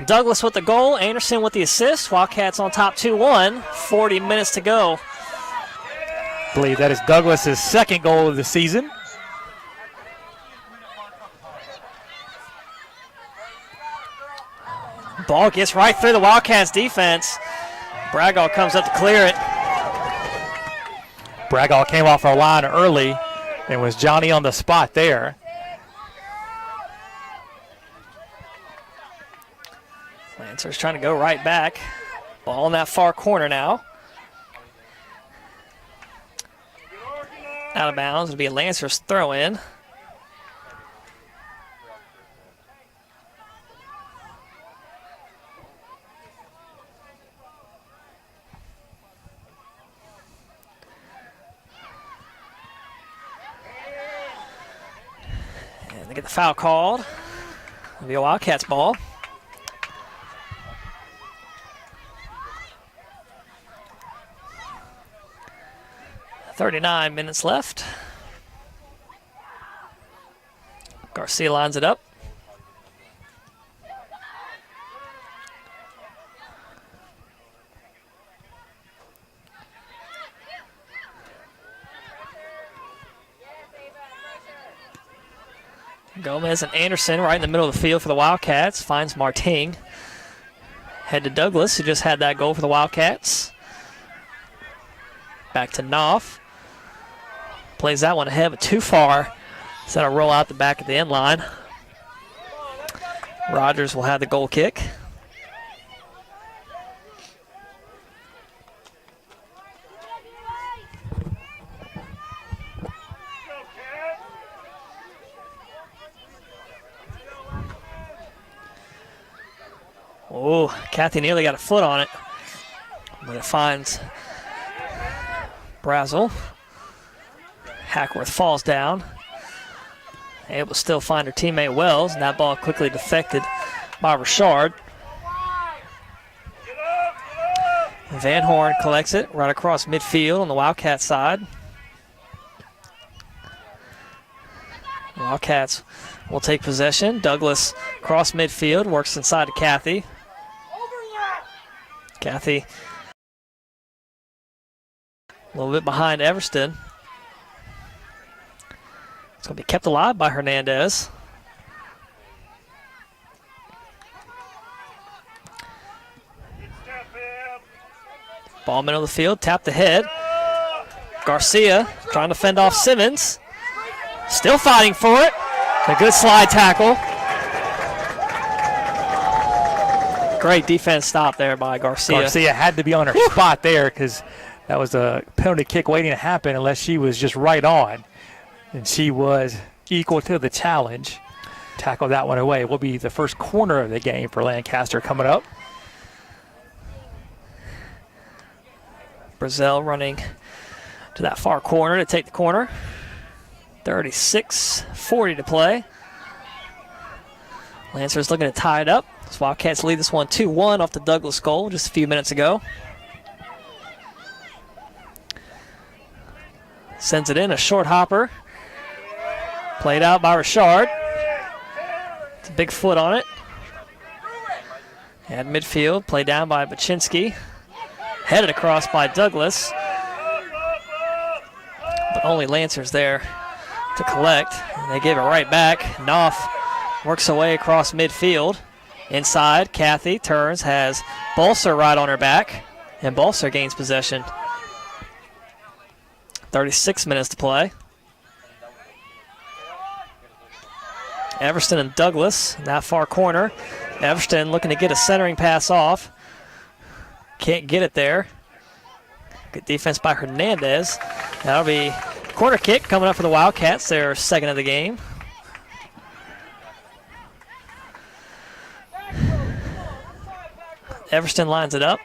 Douglas with the goal, Anderson with the assist. Wildcats on top 2-1. 40 minutes to go. I believe that is Douglas's second goal of the season. Ball gets right through the Wildcats defense. Bragall comes up to clear it. Bragall came off our line early and was Johnny on the spot there. Lancers trying to go right back. Ball in that far corner now. Out of bounds. It'll be a Lancers throw in. And they get the foul called. It'll be a Wildcats ball. .39 minutes left. Garcia lines it up. Gomez and Anderson right in the middle of the field for the Wildcats. Finds Marting. Head to Douglas, who just had that goal for the Wildcats. Back to Knopf. Plays that one ahead, but too far. So that'll roll out the back of the end line. Rogers will have the goal kick. Oh, Kathy nearly got a foot on it, but it finds Brazel. Hackworth falls down. Able to still find her teammate Wells, and that ball quickly deflected by Richard. Van Horn collects it right across midfield on the Wildcat side. Wildcats will take possession. Douglas across midfield, works inside to Kathy. Kathy a little bit behind Everston. It's going to be kept alive by Hernandez. Ball middle of the field, tapped ahead. Garcia trying to fend off Simmons. Still fighting for it. A good slide tackle. Great defense stop there by Garcia. Garcia had to be on her spot there because that was a penalty kick waiting to happen unless she was just right on. And she was equal to the challenge. Tackle that one away. It will be the first corner of the game for Lancaster coming up. Brazel running to that far corner to take the corner. 36:40 to play. Lancers looking to tie it up. The Wildcats lead this one 2-1 off the Douglas goal just a few minutes ago. Sends it in, a short hopper. Played out by Richard. It's a big foot on it. At midfield, played down by Baczynski. Headed across by Douglas. But only Lancers there to collect. And they give it right back. Knopf works away across midfield. Inside, Kathy turns, has Bolser right on her back. And Bolser gains possession. 36 minutes to play. Everston and Douglas in that far corner. Everston looking to get a centering pass off. Can't get it there. Good defense by Hernandez. That'll be corner kick coming up for the Wildcats, their second of the game. Everston lines it up.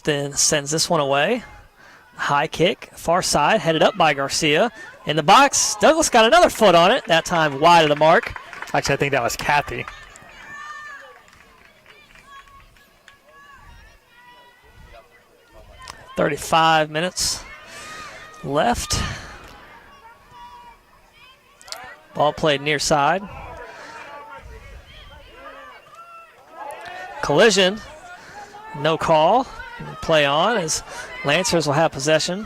Everston sends this one away. High kick, far side, headed up by Garcia. In the box, Douglas got another foot on it, that time wide of the mark. Actually, I think that was Kathy. .35 minutes left. Ball played near side. Collision, no call. Play on as Lancers will have possession.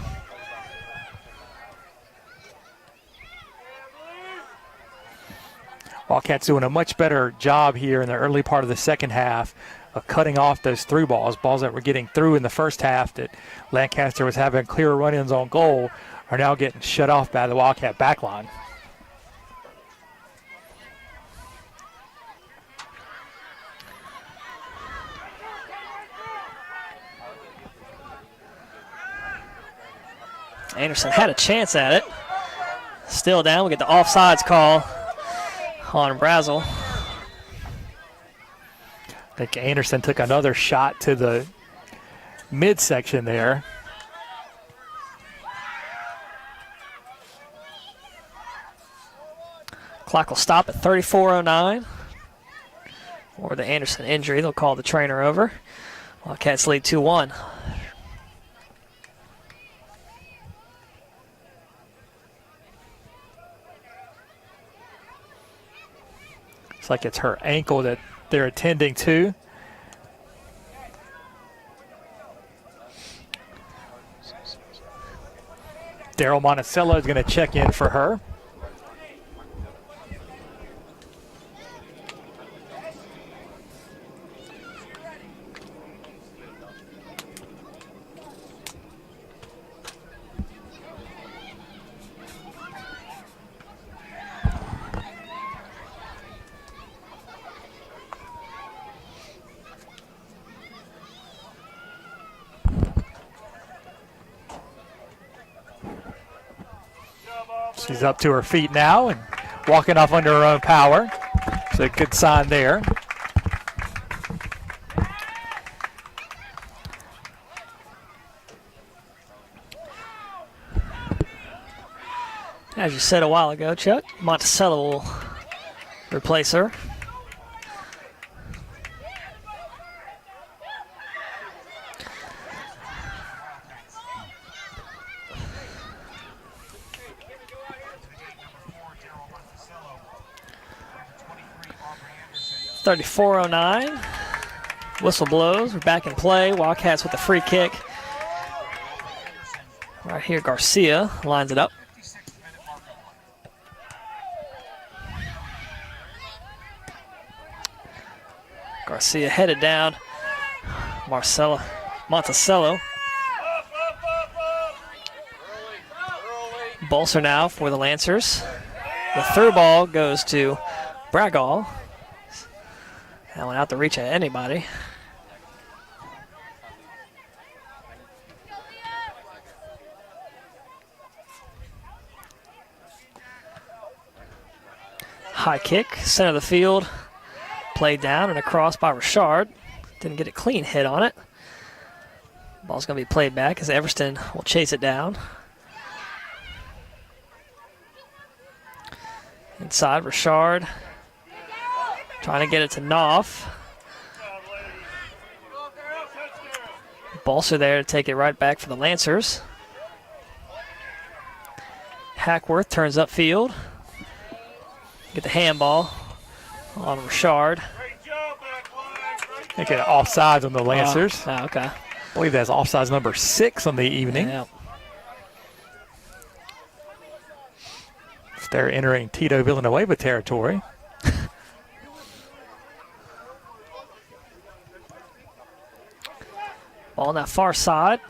Wildcats doing a much better job here in the early part of the second half of cutting off those through balls that were getting through in the first half that Lancaster was having clear run-ins on goal are now getting shut off by the Wildcat backline. Anderson had a chance at it. Still down. We get the offsides call on Brazel. I think Anderson took another shot to the midsection there. Clock will stop at 34:09. Or the Anderson injury. They'll call the trainer over. Wildcats lead 2-1. Like it's her ankle that they're attending to. Daryl Monticello is going to check in for her. She's up to her feet now and walking off under her own power. So a good sign there. As you said a while ago, Chuck, Monticello will replace her. .34:09. Whistle blows. We're back in play. Wildcats with the free kick. Right here, Garcia lines it up. Garcia headed down. Monticello. Bolser now for the Lancers. The through ball goes to Bragall. That went out to reach at anybody. High kick, center of the field. Played down and across by Richard. Didn't get a clean hit on it. Ball's going to be played back as Everston will chase it down. Inside, Richard. Trying to get it to Knopf. Bolser there to take it right back for the Lancers. Hackworth turns upfield. Get the handball on Richard. They get offsides on the Lancers. Oh, okay. I believe that's offsides number 6 on the evening. Yeah. If they're entering Tito Villanueva territory. Ball on that far side.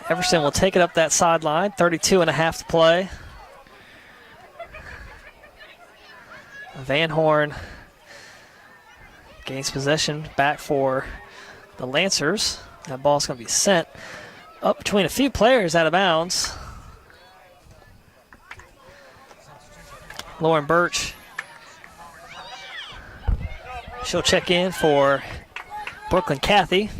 Everston will take it up that sideline. 32.5 to play. Van Horn gains possession back for the Lancers. That ball's going to be sent up between a few players out of bounds. Lauren Birch. She'll check in for Brooklyn Cathy.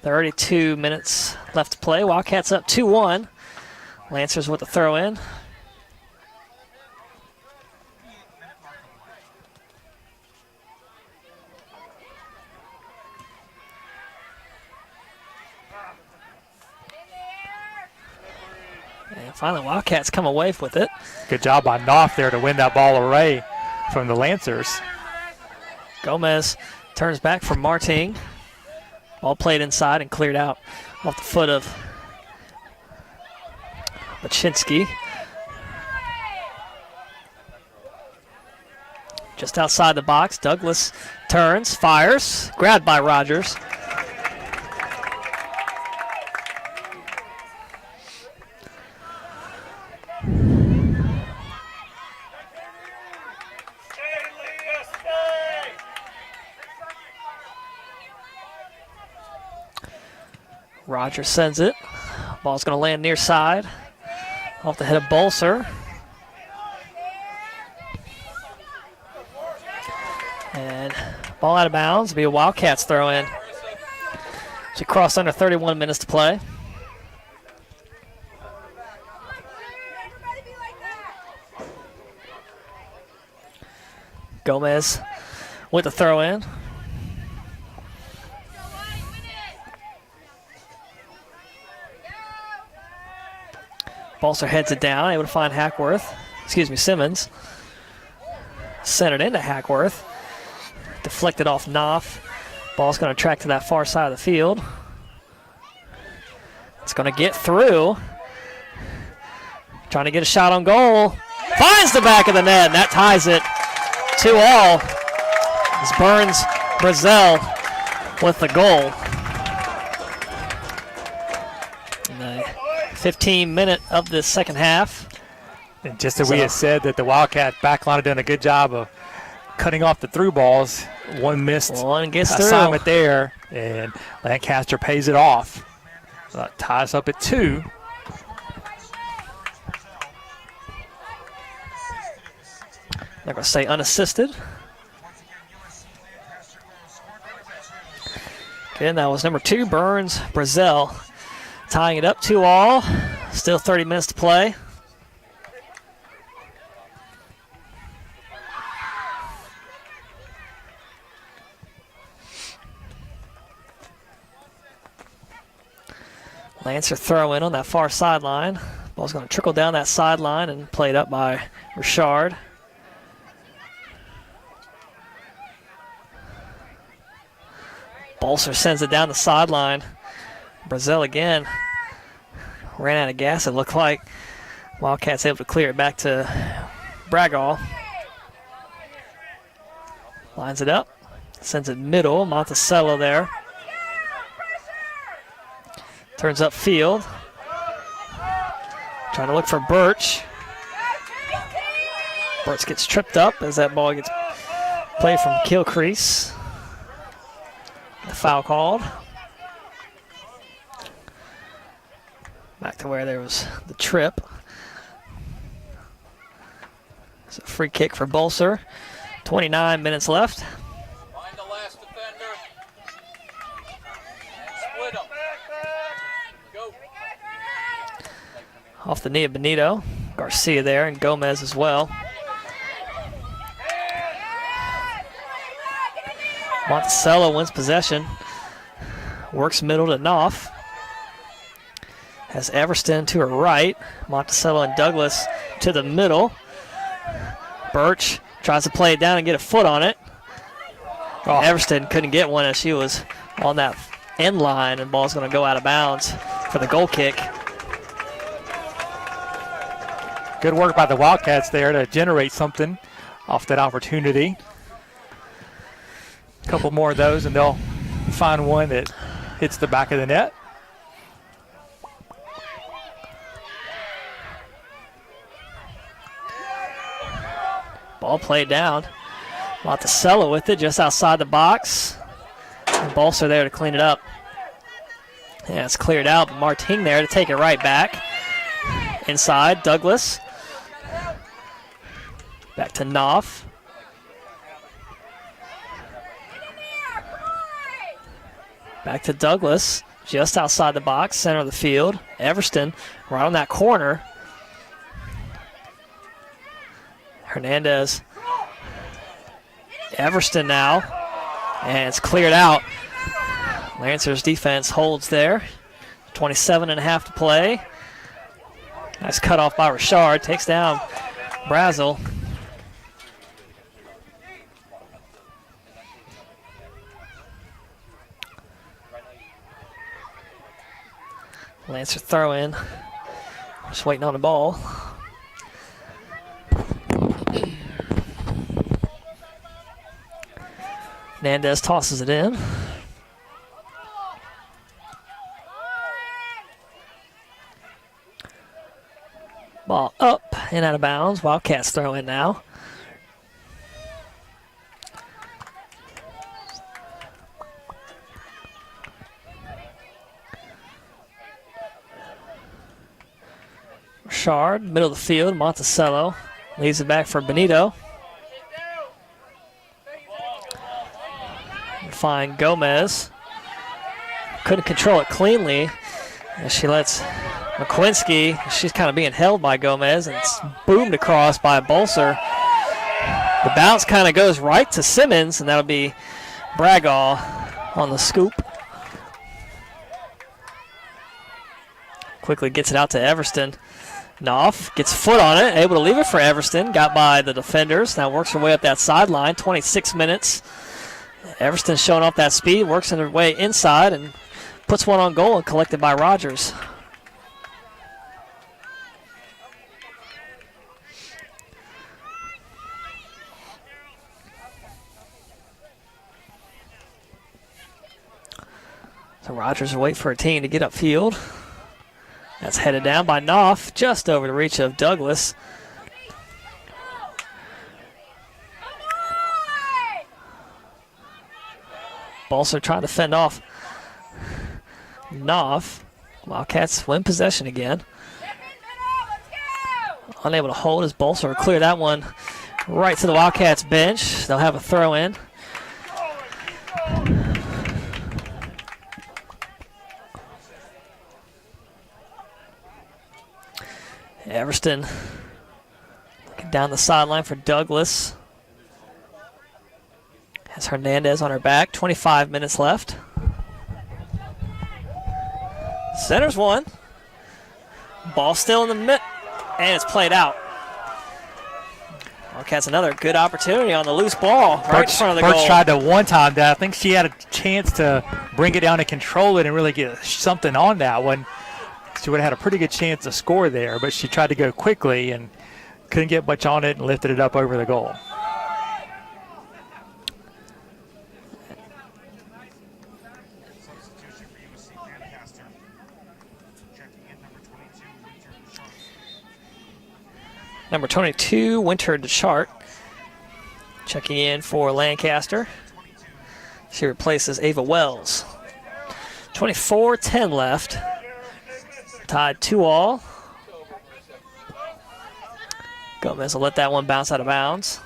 32 minutes left to play. Wildcats up 2-1. Lancers with the throw in. And finally, Wildcats come away with it. Good job by Knopf there to win that ball away from the Lancers. Gomez turns back for Marting. Ball played inside and cleared out off the foot of Baczynski. Just outside the box, Douglas turns, fires, grabbed by Rogers. Rogers sends it. Ball's going to land near side. Off the head of Bolser. And ball out of bounds. It'll be a Wildcats throw in. She crossed under 31 minutes to play. Gomez with the throw in. Balser heads it down, able to find Simmons. Centered into Hackworth. Deflected off Knopf. Ball's going to track to that far side of the field. It's going to get through. Trying to get a shot on goal. Finds the back of the net, and that ties it 2-all. As Burns Brazel with the goal. 15-minute of the second half. And just as we had said that the Wildcat backline had done a good job of cutting off the through balls. One missed assignment there, and Lancaster pays it off. So that ties up at 2. They're going to say unassisted. Again, that was number 2, Burns Brazel. Tying it up 2-all. Still 30 minutes to play. Lancer throw in on that far sideline. Ball's going to trickle down that sideline and played up by Richard. Bolser sends it down the sideline. Brazel again ran out of gas, it looked like. Wildcats able to clear it back to Bragall. Lines it up, sends it middle. Monticello there. Turns up field. Trying to look for Birch. Birch gets tripped up as that ball gets played from kill crease. The foul called. Back to where there was the trip. It's a free kick for Bolser. 29 minutes left. Find the last defender. Split them. Go. Off the knee of Benito. Garcia there and Gomez as well. Monticello wins possession. Works middle to Knopf. Has Everston to her right. Monticello and Douglas to the middle. Birch tries to play it down and get a foot on it. Oh. Everston couldn't get one as she was on that end line, and ball's going to go out of bounds for the goal kick. Good work by the Wildcats there to generate something off that opportunity. A couple more of those, and they'll find one that hits the back of the net. Ball played down. Monticello with it just outside the box. And Bolser there to clean it up. Yeah, it's cleared out. Marting there to take it right back. Inside, Douglas. Back to Knopf. Back to Douglas. just outside the box, center of the field. Everston right on that corner. Hernandez. Everston now. And it's cleared out. Lancers defense holds there. 27.5 to play. Nice cutoff by Richard. Takes down Brazel. Lancer throw in. Just waiting on the ball. Hernandez tosses it in. Ball up and out of bounds. Wildcats throw in now. Richard, middle of the field. Monticello leaves it back for Benito. Find Gomez. Couldn't control it cleanly as she lets McQuinski. She's kind of being held by Gomez, and it's boomed across by Bolser. The bounce kind of goes right to Simmons, and that'll be Bragall on the scoop. Quickly gets it out to Everston. Knopf gets a foot on it, able to leave it for Everston. Got by the defenders. Now works her way up that sideline. 26 minutes. Everston showing off that speed, works her way inside and puts one on goal and collected by Rogers. So Rogers will wait for a team to get upfield. That's headed down by Knopf, just over the reach of Douglas. Bolser trying to fend off Knopf. Wildcats win possession again. Unable to hold as Bolser will clear that one right to the Wildcats bench. They'll have a throw in. Everston looking down the sideline for Douglas. Has Hernandez on her back. 25 minutes left. Centers one. Ball still in the mid, and it's played out. Wildcats another good opportunity on the loose ball right in front of the goal. Birch tried to one-time that. I think she had a chance to bring it down and control it and really get something on that one. She would have had a pretty good chance to score there, but she tried to go quickly and couldn't get much on it and lifted it up over the goal. Substitution for USC-Lancaster. Checking in Number 22, Winter DeChart. Checking in for Lancaster. She replaces Ava Wells. 24-10 left. Tied 2-all. Gomez will let that one bounce out of bounds.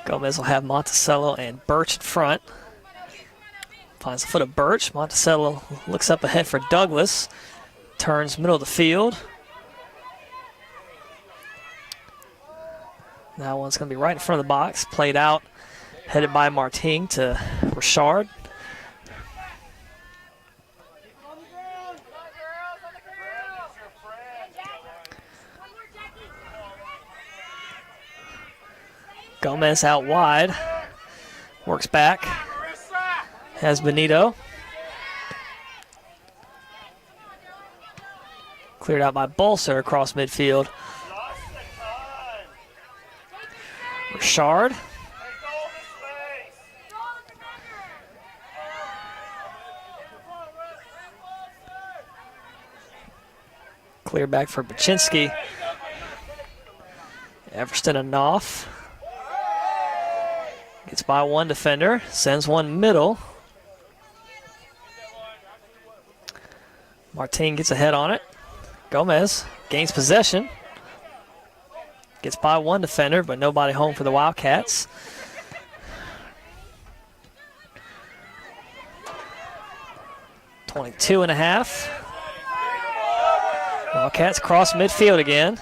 Gomez will have Monticello and Birch in front. Finds the foot of Birch. Monticello looks up ahead for Douglas. Turns middle of the field. That one's going to be right in front of the box. Played out. Headed by Martin to Richard. Gomez out wide. Works back. Has Benito. Cleared out by Bolser across midfield. Richard. Clear back for Baczynski. Everston and Knopf. Gets by one defender. Sends one middle. Martin gets ahead on it. Gomez gains possession. Gets by one defender, but nobody home for the Wildcats. .22.5. Wildcats cross midfield again.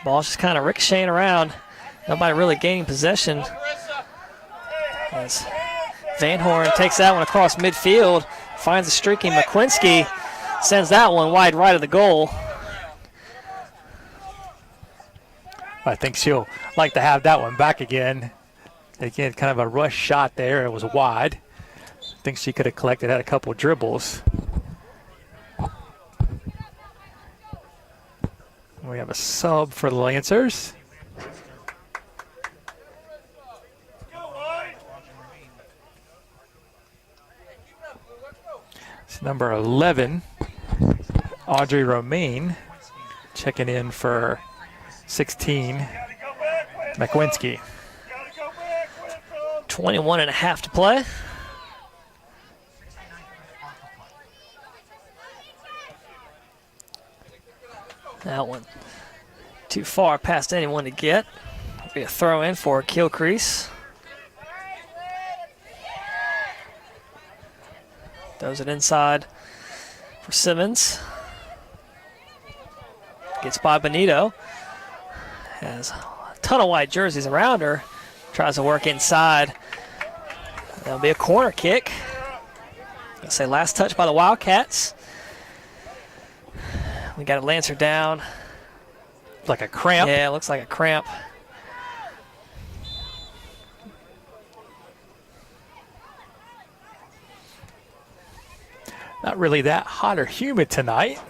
Ball's just kind of ricocheting around. Nobody really gaining possession. As Van Horn takes that one across midfield, finds a streaking McQuincy, sends that one wide right of the goal. I think she'll like to have that one back again. Again, kind of a rush shot there. It was wide. I think she could have collected, had a couple dribbles. We have a sub for the Lancers. It's number 11, Audrey Romaine, checking in for 16, McQuincy. 21.5 to play. That one too far past anyone to get. Be a throw in for Gilcrease. Throws it inside for Simmons. Gets by Benito. Has a ton of white jerseys around her. Tries to work inside. That'll be a corner kick. I'll say last touch by the Wildcats. We got a Lancer down. Like a cramp. Yeah, it looks like a cramp. Not really that hot or humid tonight.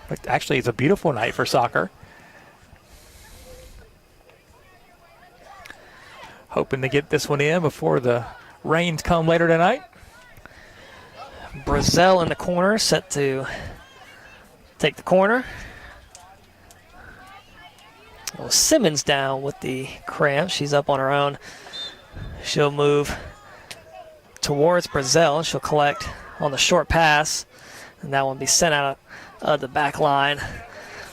But actually, it's a beautiful night for soccer. Hoping to get this one in before the rains come later tonight. Brazel in the corner, set to take the corner. Well, Simmons down with the cramp. She's up on her own. She'll move towards Brazel. She'll collect on the short pass, and that one be sent out of the back line.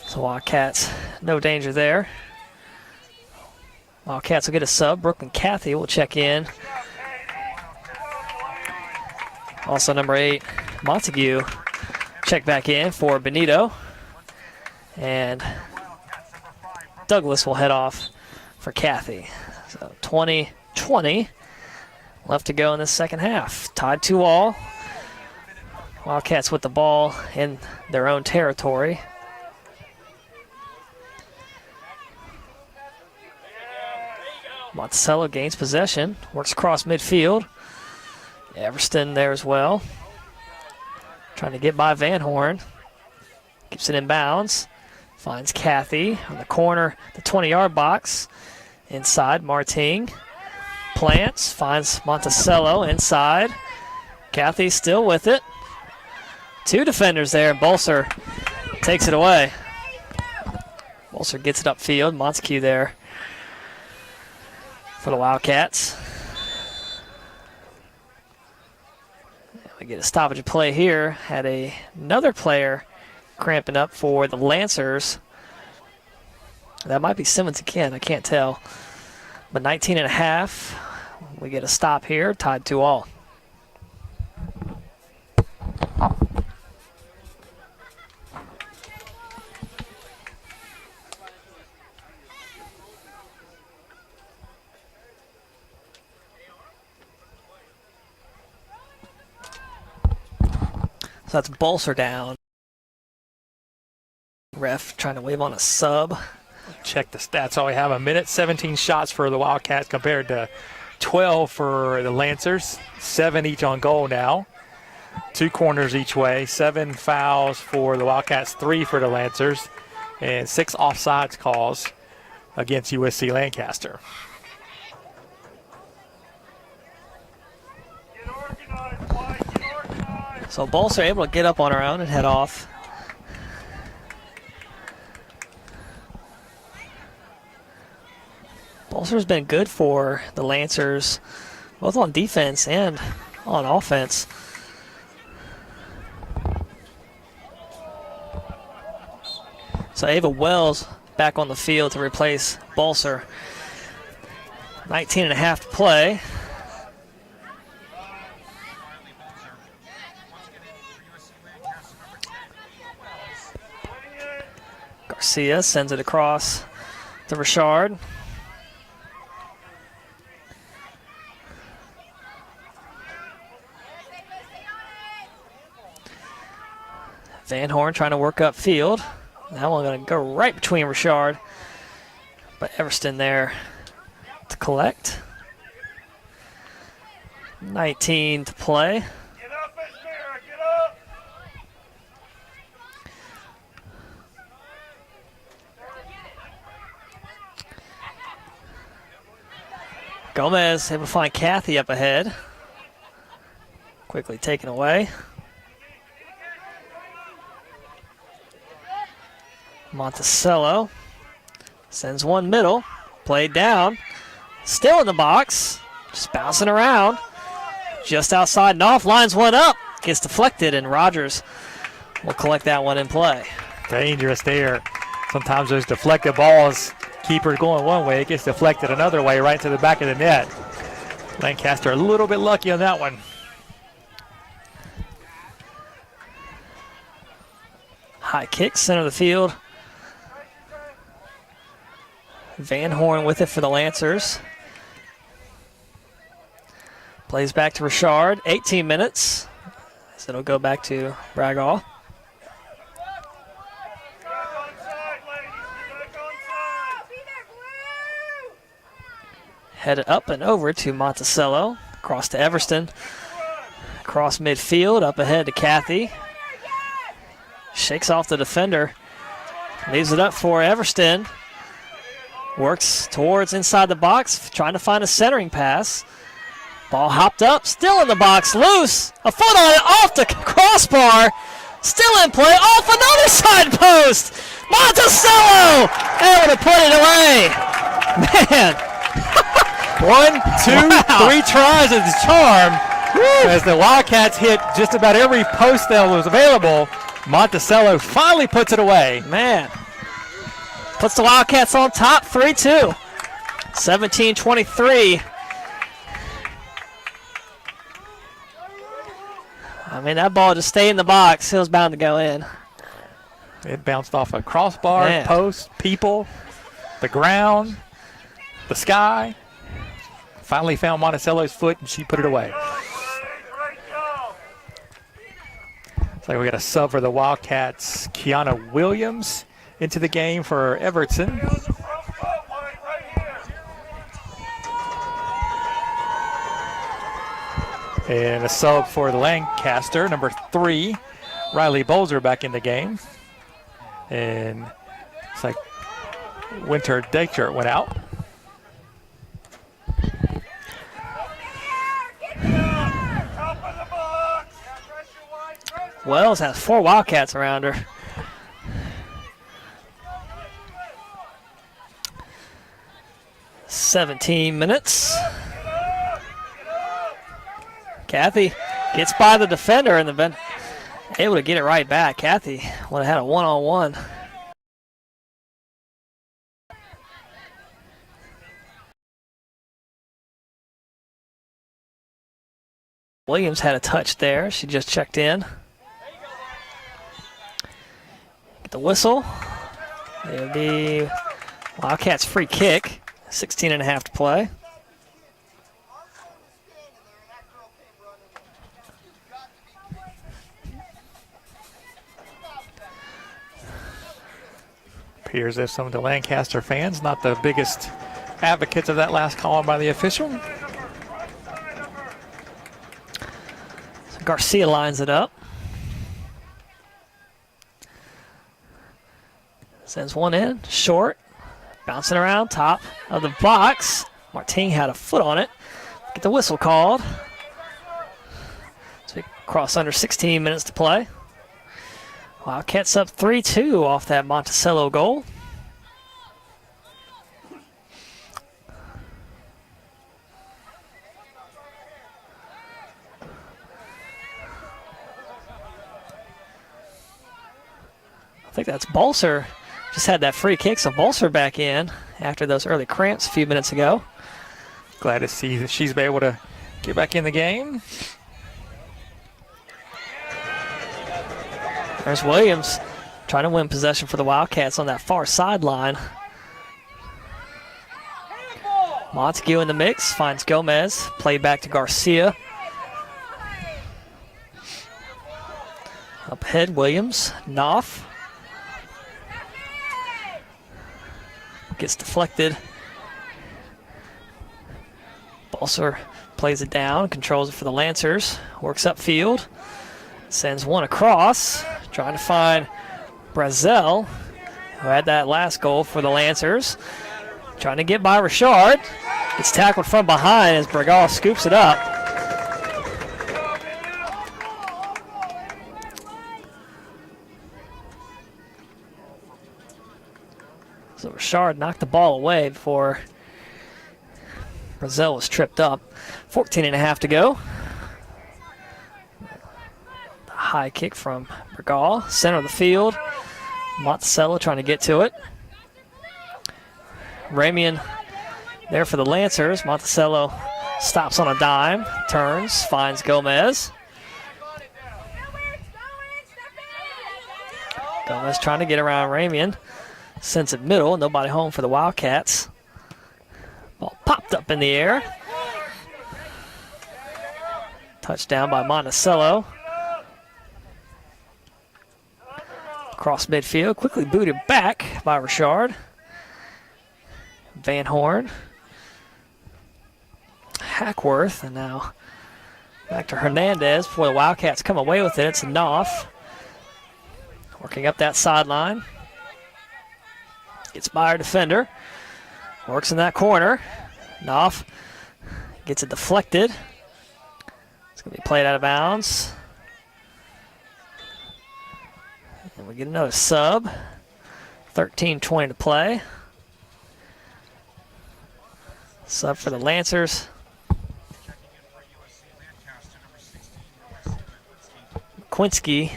So Wildcats, no danger there. Wildcats will get a sub. Brooklyn Cathy will check in. Also number 8, Montague, check back in for Benito. And Douglas will head off for Cathy. So 20-20 left to go in the second half. Tied 2-all. Wildcats with the ball in their own territory. Monticello gains possession, works across midfield. Everston there as well. Trying to get by Van Horn. Keeps it in bounds. Finds Cathy on the corner, the 20-yard box. Inside, Marting. Plants, finds Monticello inside. Cathy still with it. 2 defenders there, and Bolser takes it away. Bolser gets it upfield. Montague there for the Wildcats. We get a stoppage of play here. Had another player cramping up for the Lancers. That might be Simmons again, I can't tell. But 19.5. We get a stop here, tied 2-all. So that's Bolser down. Ref trying to wave on a sub. Check the stats. All we have a minute, 17 shots for the Wildcats compared to 12 for the Lancers. 7 each on goal now. 2 corners each way. 7 fouls for the Wildcats, 3 for the Lancers, and 6 offsides calls against USC-Lancaster. So Bolser able to get up on her own and head off. Bolser's been good for the Lancers, both on defense and on offense. So Ava Wells back on the field to replace Balser. 19 and a half to play. Garcia sends it across to Richard. Van Horn trying to work upfield. That one going to go right between Richard. But Everston there to collect. 19 to play. Get up, Esmera, get up! Gomez able to find Kathy up ahead. Quickly taken away. Monticello sends one middle. Played down. Still in the box. Just bouncing around. Just outside and off. Lines one up. Gets deflected, and Rogers will collect that one in play. Dangerous there. Sometimes those deflected balls, keeper going one way, it gets deflected another way right to the back of the net. Lancaster a little bit lucky on that one. High kick, center of the field. Van Horn with it for the Lancers. Plays back to Richard. 18 minutes. So it'll go back to Bragall. Headed up and over to Monticello. Across to Everston. Across midfield. Up ahead to Kathy. Shakes off the defender. Leaves it up for Everston. Works towards inside the box. Trying to find a centering pass. Ball hopped up. Still in the box. Loose. A foot on it. Off the crossbar. Still in play. Off another side post. Monticello able to put it away. Man. 1, 2, 3 tries of the charm. As the Wildcats hit just about every post that was available, Monticello finally puts it away. Man. Puts the Wildcats on top, 3-2. 17-23. I mean, that ball just stayed in the box. It was bound to go in. It bounced off a crossbar, Man. post, people, the ground, the sky. Finally found Monticello's foot, and she put it away. Looks like we got a sub for the Wildcats. Kiana Williams into the game for Everton. And a sub for the Lancaster, number 3, Riley Bolzer back in the game. And it's like Winter Daychert went out. Wells has 4 Wildcats around her. "17 minutes. Kathy gets by the defender and the able to get it right back. Kathy would have had a one-on-one. Williams had a touch there. She just checked in. Get the whistle. It'll be Wildcats free kick. 16 and a half to play. Appears as some of the Lancaster fans, not the biggest advocates of that last call by the official. So Garcia lines it up. Sends one in, short. Bouncing around top of the box. Martin had a foot on it. Get the whistle called. So we cross under 16 minutes to play. Wildcats up 3-2 off that Monticello goal. I think that's Balser just had that free kick, so Bolser back in after those early cramps a few minutes ago. Glad to see that she's been able to get back in the game. There's Williams trying to win possession for the Wildcats on that far sideline. Montague in the mix, finds Gomez, played back to Garcia. Up ahead, Williams, Knopf. Gets deflected. Balser plays it down, controls it for the Lancers, works upfield, sends one across, trying to find Brazel, who had that last goal for the Lancers. Trying to get by Richard. Gets tackled from behind as Bregal scoops it up. So Richard knocked the ball away before Brazel was tripped up. 14.5 to go. The high kick from Bregal, center of the field. Monticello trying to get to it. Ramian there for the Lancers. Monticello stops on a dime, turns, finds Gomez. Gomez trying to get around Ramian. Sends it middle, nobody home for the Wildcats. Ball popped up in the air. Touchdown by Monticello. Across midfield, quickly booted back by Richard. Van Horn. Hackworth, and now back to Hernandez before the Wildcats come away with it. It's Knopf. Working up that sideline. Gets by our defender. Works in that corner. Knopf gets it deflected. It's going to be played out of bounds. And we get another sub. 13:20 to play. Sub for the Lancers. Quincy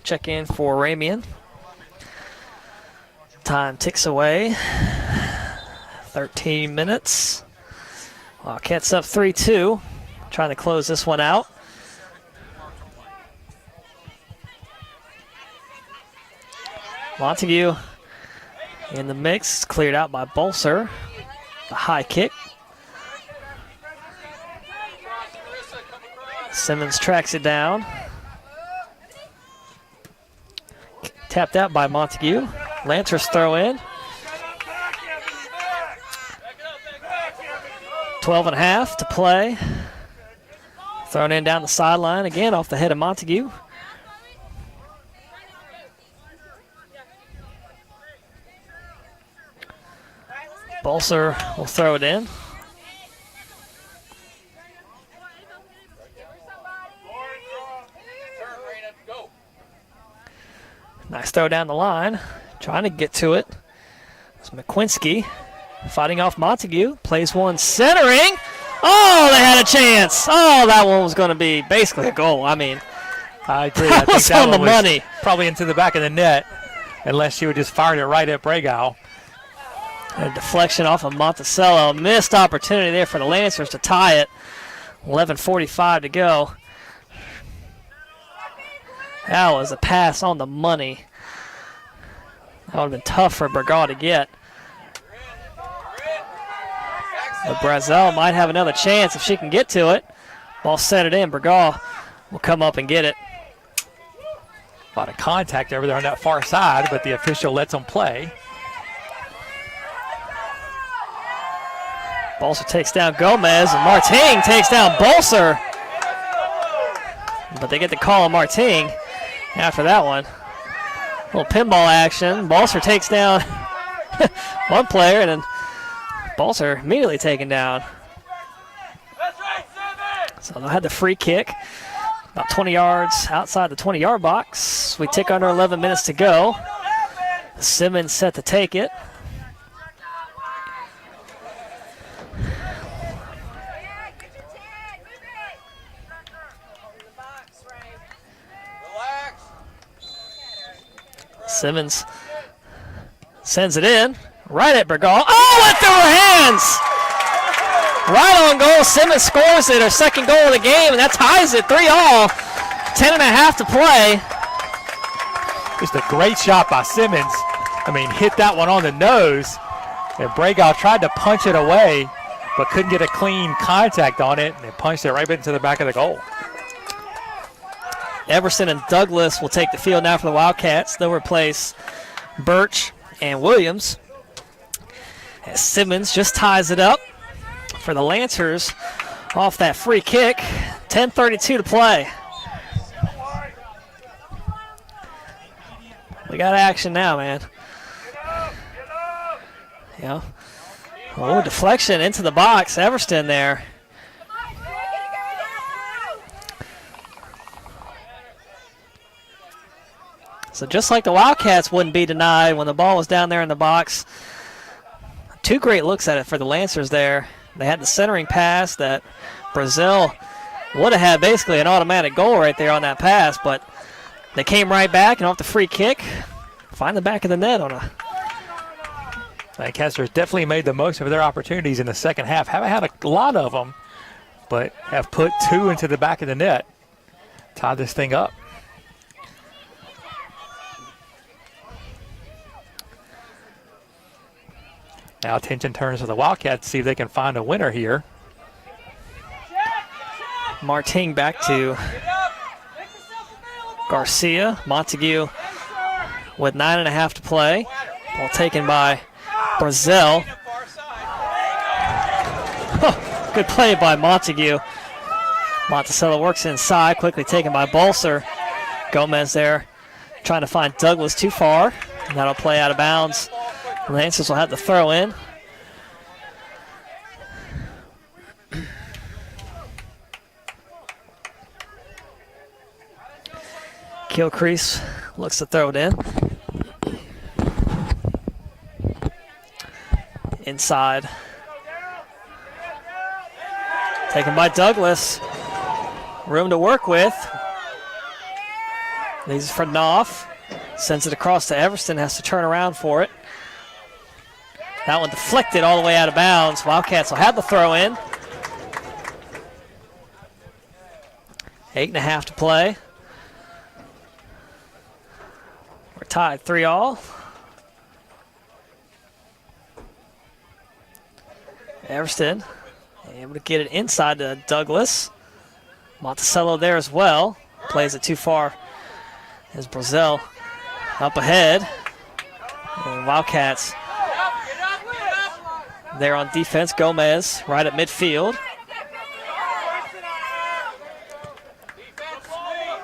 check in for Ramian. Time ticks away. 13 minutes. Wildcats up 3-2. Trying to close this one out. Montague in the mix. Cleared out by Bolser. The high kick. Simmons tracks it down. Tapped out by Montague. Lancers throw in. 12.5 to play. Thrown in down the sideline again off the head of Montague. Bolser will throw it in. Nice throw down the line. Trying to get to it. It's McQuincy fighting off Montague. Plays one centering. Oh, they had a chance. Oh, that one was going to be basically a goal. I mean, I agree. that was on the money. Probably into the back of the net, unless she would just fired it right at Bregal. A deflection off of Monticello. Missed opportunity there for the Lancers to tie it. 11:45 to go. That was a pass on the money. That would have been tough for Bregal to get. But Brazel might have another chance if she can get to it. Ball set it in. Bregal will come up and get it. A lot of contact over there on that far side, but the official lets them play. Bolser takes down Gomez, and Marting takes down Bolser. But they get the call on Marting after that one. A little pinball action. Bolser takes down one player, and then Bolser immediately taken down. So they'll have the free kick. About 20 yards outside the 20-yard box. We tick under 11 minutes to go. Simmons set to take it. Simmons Sends it in. Right at Bergal. Oh, it through her hands! Right on goal. Simmons scores it, her second goal of the game, and that ties it 3-all. 10.5 to play. Just a great shot by Simmons. I mean, hit that one on the nose. And Bregal tried to punch it away, but couldn't get a clean contact on it, and it punched it right into the back of the goal. Everson and Douglas will take the field now for the Wildcats. They'll replace Birch and Williams. As Simmons just ties it up for the Lancers off that free kick. 10:32 to play. We got action now, man. Yeah. Oh, deflection into the box. Everston there. So just like the Wildcats wouldn't be denied when the ball was down there in the box. Two great looks at it for the Lancers there. They had the centering pass that Brazil would have had basically an automatic goal right there on that pass, but they came right back and off the free kick, find the back of the net on a. Lancaster's definitely made the most of their opportunities in the second half. Haven't had a lot of them, but have put two into the back of the net. Tied this thing up. Now attention turns to the Wildcats to see if they can find a winner here. Martin back to Garcia. Montague with 9.5 to play. Ball taken by Brazil. Good play by Montague. Monticello works inside, quickly taken by Bolser. Gomez there trying to find Douglas too far. And that'll play out of bounds. Lancers will have to throw in. Gilcrease looks to throw it in. Inside. Taken by Douglas. Room to work with. Leaves it for Knopf. Sends it across to Everston. Has to turn around for it. That one deflected all the way out of bounds. Wildcats will have the throw in. 8.5 to play. We're tied 3-all. Everston able to get it inside to Douglas. Monticello there as well. Plays it too far as Brazil up ahead. And Wildcats there on defense. Gomez right at midfield.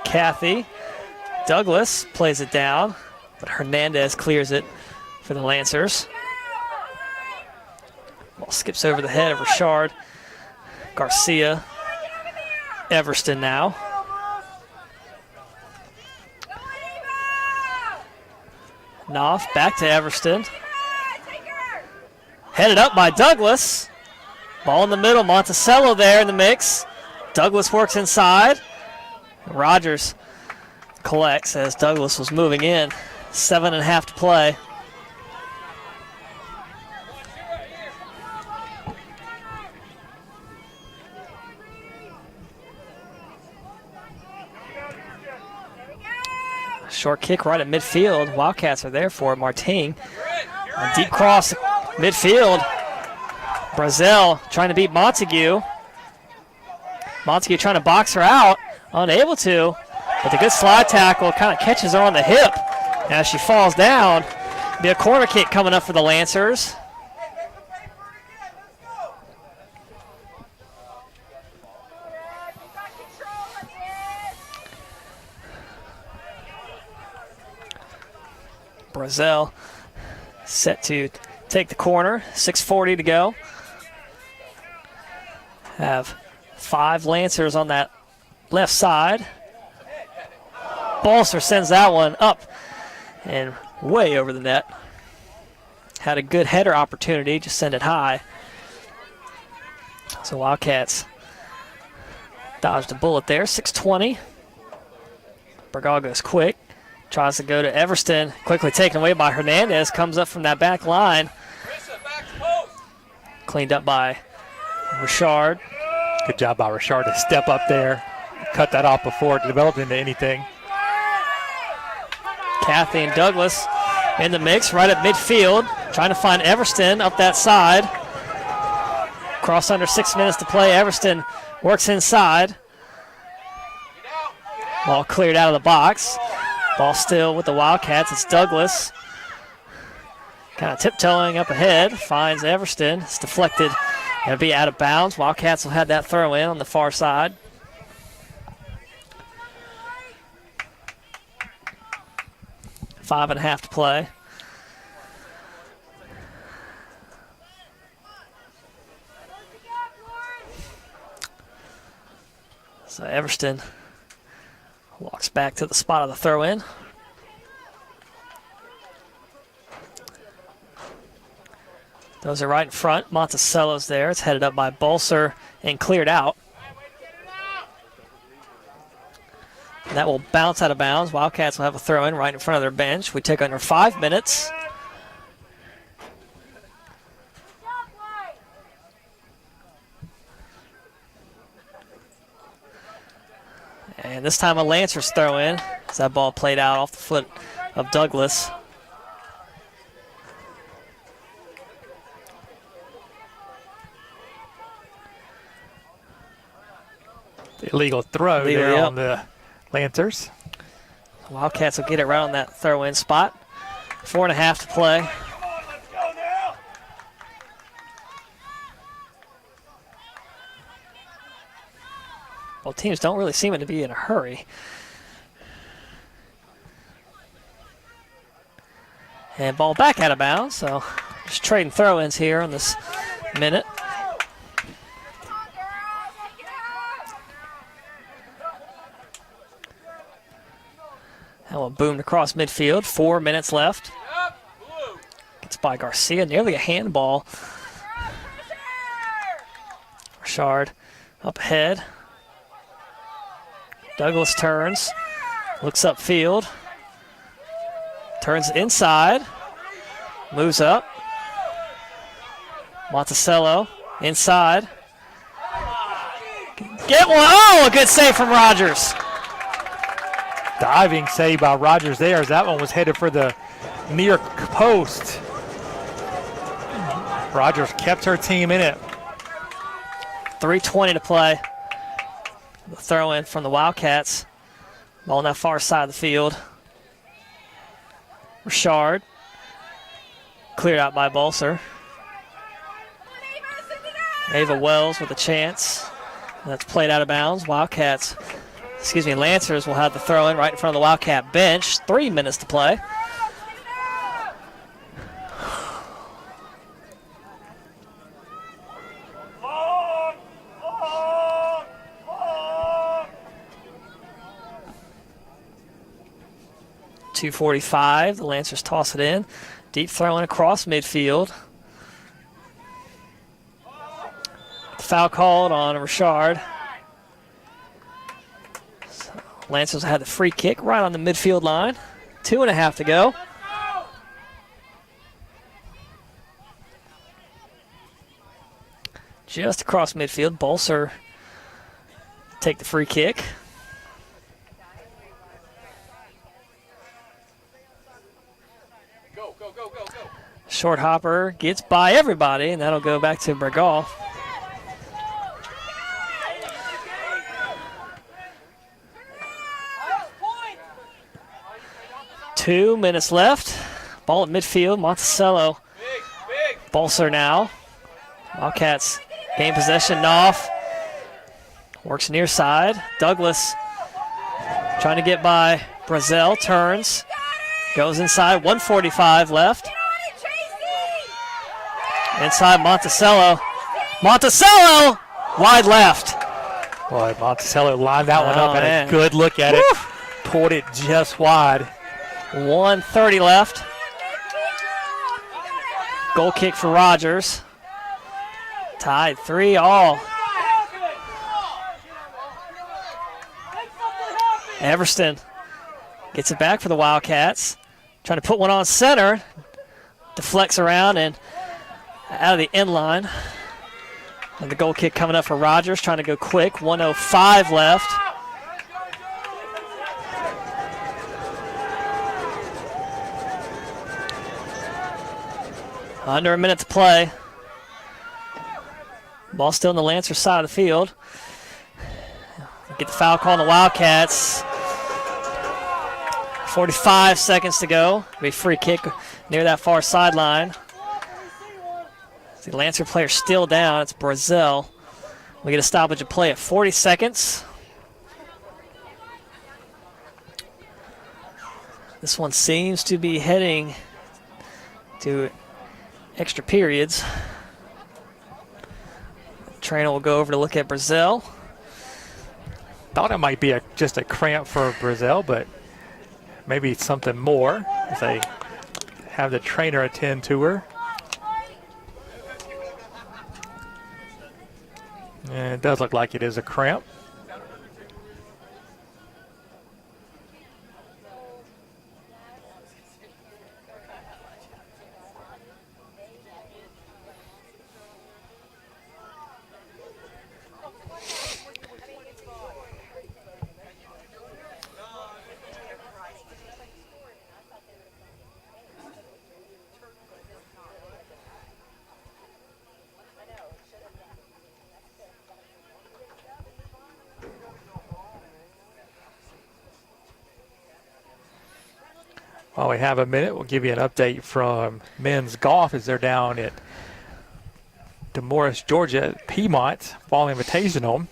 Kathy. Douglas plays it down, but Hernandez clears it for the Lancers. Ball skips over the head of Richard. Garcia. Everston now. Knopf back to Everston. Headed up by Douglas. Ball in the middle. Monticello there in the mix. Douglas works inside. Rogers collects as Douglas was moving in. 7.5 to play. Short kick right at midfield. Wildcats are there for it. Martin. A deep cross midfield. Brazil trying to beat Montague. Montague trying to box her out. Unable to. But the good slide tackle kind of catches her on the hip. As she falls down. Be a corner kick coming up for the Lancers. Brazil set to take the corner. 6:40 to go. Have 5 Lancers on that left side. Bolser sends that one up and way over the net. Had a good header opportunity, just send it high. So Wildcats dodged a bullet there. 6:20. Bergal goes quick. Tries to go to Everston. Quickly taken away by Hernandez. Comes up from that back line. Carissa, back to post. Cleaned up by Richard. Good job by Richard to step up there, cut that off before it developed into anything. Kathy and Douglas in the mix right at midfield. Trying to find Everston up that side. Cross under 6 minutes to play. Everston works inside. Ball cleared out of the box. Ball still with the Wildcats. It's Douglas. Kind of tiptoeing up ahead. Finds Everston. It's deflected. It'll be out of bounds. Wildcats will have that throw in on the far side. 5.5 to play. So Everston walks back to the spot of the throw-in. Those are right in front. Monticello's there. It's headed up by Bolser and cleared out. That will bounce out of bounds. Wildcats will have a throw-in right in front of their bench. We take under 5 minutes. And this time a Lancers throw-in as that ball played out off the foot of Douglas. The illegal throw there on the Lancers. Wildcats will get it right on that throw-in spot. 4.5 to play. Well, teams don't really seem to be in a hurry. And ball back out of bounds, so just trading throw-ins here on this minute. That one boomed across midfield. 4 minutes left. Gets by Garcia, nearly a handball. Richard up ahead. Douglas turns, looks upfield, turns inside, moves up. Monticello inside. Get one. Oh, a good save from Rogers. Diving save by Rogers there as that one was headed for the near post. Rogers kept her team in it. 3:20 to play. The throw in from the Wildcats. Ball on that far side of the field. Richard. Cleared out by Bolser. Ava Wells with a chance. That's played out of bounds. Lancers will have the throw in right in front of the Wildcat bench. 3 minutes to play. .245. The Lancers toss it in. Deep throw in across midfield. Foul called on Richard. So Lancers had the free kick right on the midfield line. 2.5 to go. Just across midfield. Bolser take the free kick. Short hopper gets by everybody, and that'll go back to Bregal. Two minutes left. Ball at midfield. Monticello. Bolser now. Wildcats gain possession. Knopf works near side. Douglas trying to get by Brazel. Turns. Goes inside. 1:45 left. Inside Monticello. Monticello! Wide left. Boy, Monticello lined that one up and man. a good look at it. Pulled it just wide. 1:30 left. Goal kick for Rogers. Tied 3-all. Everston Gets it back for the Wildcats. Trying to put one on center. Deflects around and out of the end line. And the goal kick coming up for Rogers, trying to go quick. 1:05 left. Under a minute to play. Ball still on the Lancer side of the field. Get the foul call on the Wildcats. 45 seconds to go. Be free kick near that far sideline. The Lancer player still down. It's Brazil. We get a stoppage of play at 40 seconds. This one seems to be heading to extra periods. Trainer will go over to look at Brazil. Thought it might be just a cramp for Brazil, but maybe something more as they have the trainer attend to her. And it does look like it is a cramp. While we have a minute, we'll give you an update from men's golf as they're down at DeMorris, Georgia, at Piedmont Fall Invitational.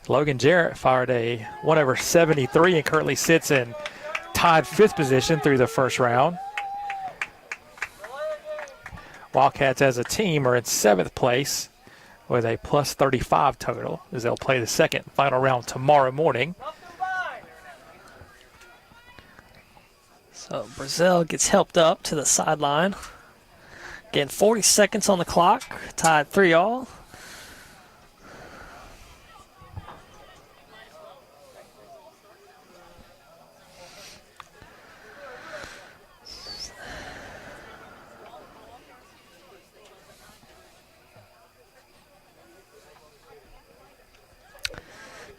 Logan Jarrett fired a 1/73 and currently sits in tied 5th position through the first round. Wildcats as a team are in 7th place with a plus 35 total as they'll play the second final round tomorrow morning. So Brazil gets helped up to the sideline. Again, 40 seconds on the clock, tied 3-all.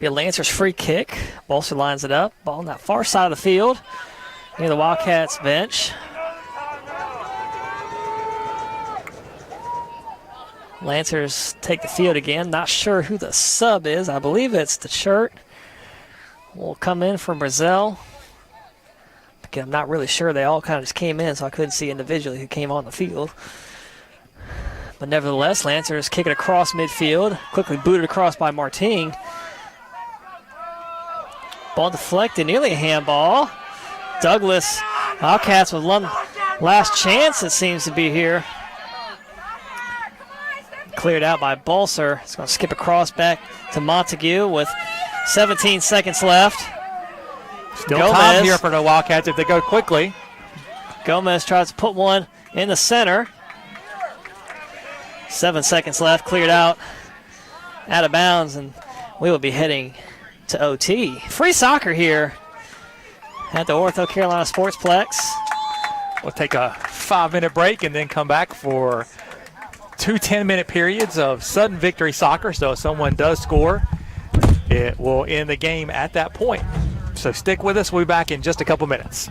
Be a Lancers free kick. Bolster lines it up. Ball on that far side of the field, near the Wildcats bench. Lancers take the field again. Not sure who the sub is. I believe it's the shirt. Will come in from Brazil. Again, I'm not really sure. They all kind of just came in, so I couldn't see individually who came on the field. But nevertheless, Lancers kick it across midfield. Quickly booted across by Martin. Ball deflected, nearly a handball. Douglas, Wildcats with one last chance, it seems to be here. Cleared out by Bolser. It's going to skip across back to Montague with 17 seconds left. Still time here for the Wildcats if they go quickly. Gomez tries to put one in the center. 7 seconds left, cleared out of bounds, and we will be heading to OT. Free soccer here at the Ortho Carolina Sportsplex. We'll take a 5-minute break and then come back for 2 10-minute periods of sudden victory soccer. So if someone does score, it will end the game at that point. So stick with us. We'll be back in just a couple minutes.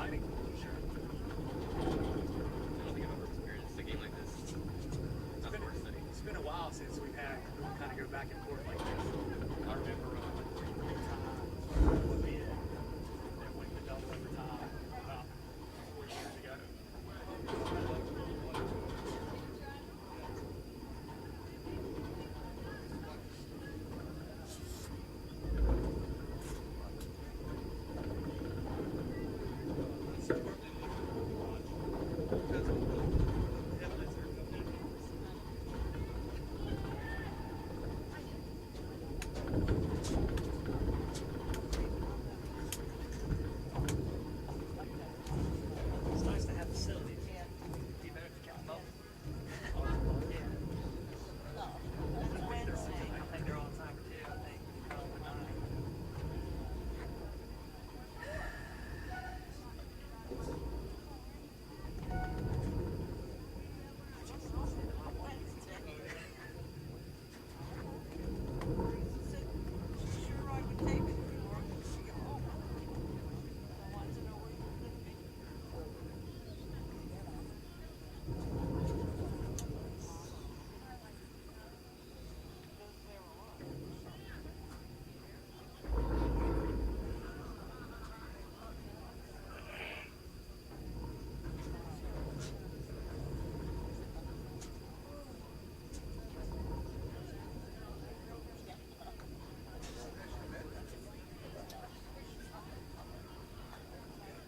timing, sure. I don't think I've ever experienced a game like this. It's been a while since we've had kind of go back and forth like this. I remember three times would be it that went to double overtime about 4 years ago. It's nice to have facilities. Be better if you kept them open. I think they're all the time too. I think.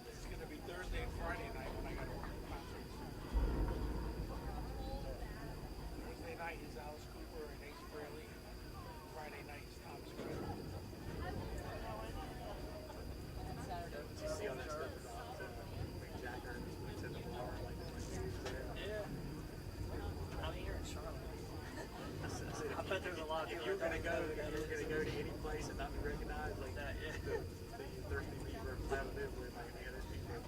It's going to be Thursday and Friday night when I got to work the concerts. Thursday night is Alice Cooper and Ace Frehley. Friday night is Thomas Rhett. Did you see all that stuff about Mick Jagger went to the bar like the news there? Yeah. I mean, you're in Charlotte. I bet there's a lot of If people you're that gonna go to any place and not be recognized like that, the thirsty beaver cloud of live with, like, man, there's people.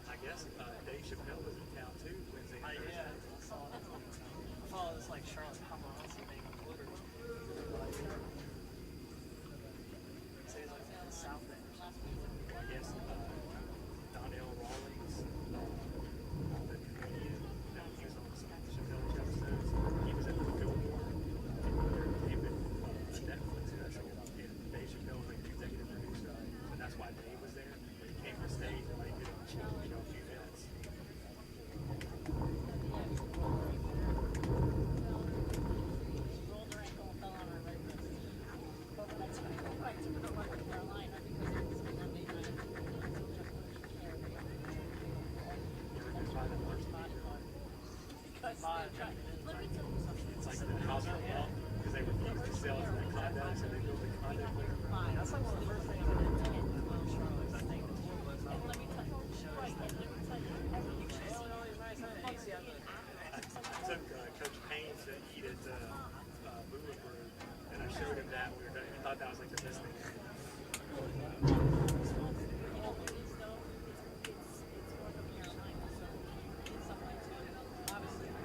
I guess Dave Chappelle was in town too Wednesday and Thursday. Yeah, I saw it. I follow this like Charlotte paparazzi thing on Twitter. Say like in the South End or something. I guess Donnell Rawlings, the comedian, he was on some Chappelle episodes. He was at the Billboard. Came in Netflix special, and Dave Chappelle was like the executive producer, and that's why Dave was there. He came to stage and like did a few minutes. It's like the house for law because they refused to sell it to that condo, so they built a condo there. That's like one of the first things I did in Charlotte. I think the tour was shows all these nice things. I took Coach Haynes to eat at Moving Brew, and I showed him that. He thought that was like the best thing.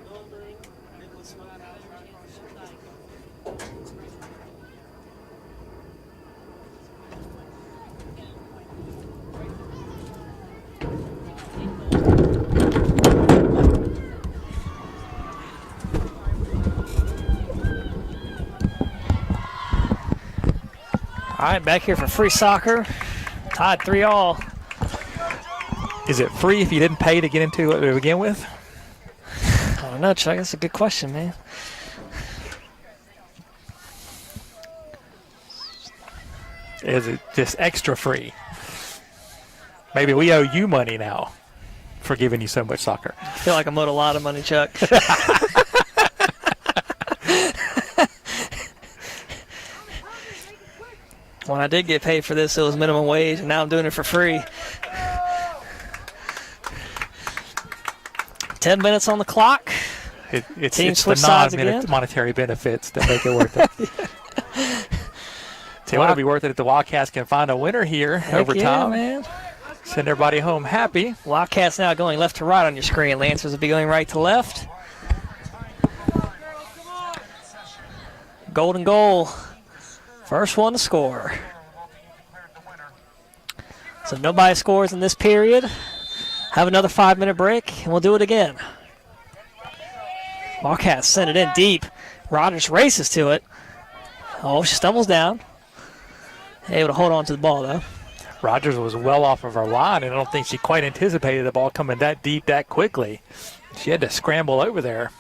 Building, Nicholas Smart House, right across the street. All right, back here for free soccer. Tied 3-all. Is it free if you didn't pay to get into it to begin with? I don't know, Chuck. That's a good question, man. Is it just extra free? Maybe we owe you money now for giving you so much soccer. I feel like I'm owed a lot of money, Chuck. When I did get paid for this, it was minimum wage, and now I'm doing it for free. 10 minutes on the clock. It's Team the switch sides again? non-monetary benefits that make it worth it. Tell you what, it'll be worth it if the Wildcats can find a winner here over Yeah, time. man. Send everybody home happy. Wildcats now going left to right on your screen. Lancers will be going right to left. Golden goal. First one to score. So nobody scores in this period. Have another 5-minute break, and we'll do it again. Wildcats send it in deep. Rogers races to it. Oh, she stumbles down. Able to hold on to the ball, though. Rogers was well off of her line, and I don't think she quite anticipated the ball coming that deep that quickly. She had to scramble over there.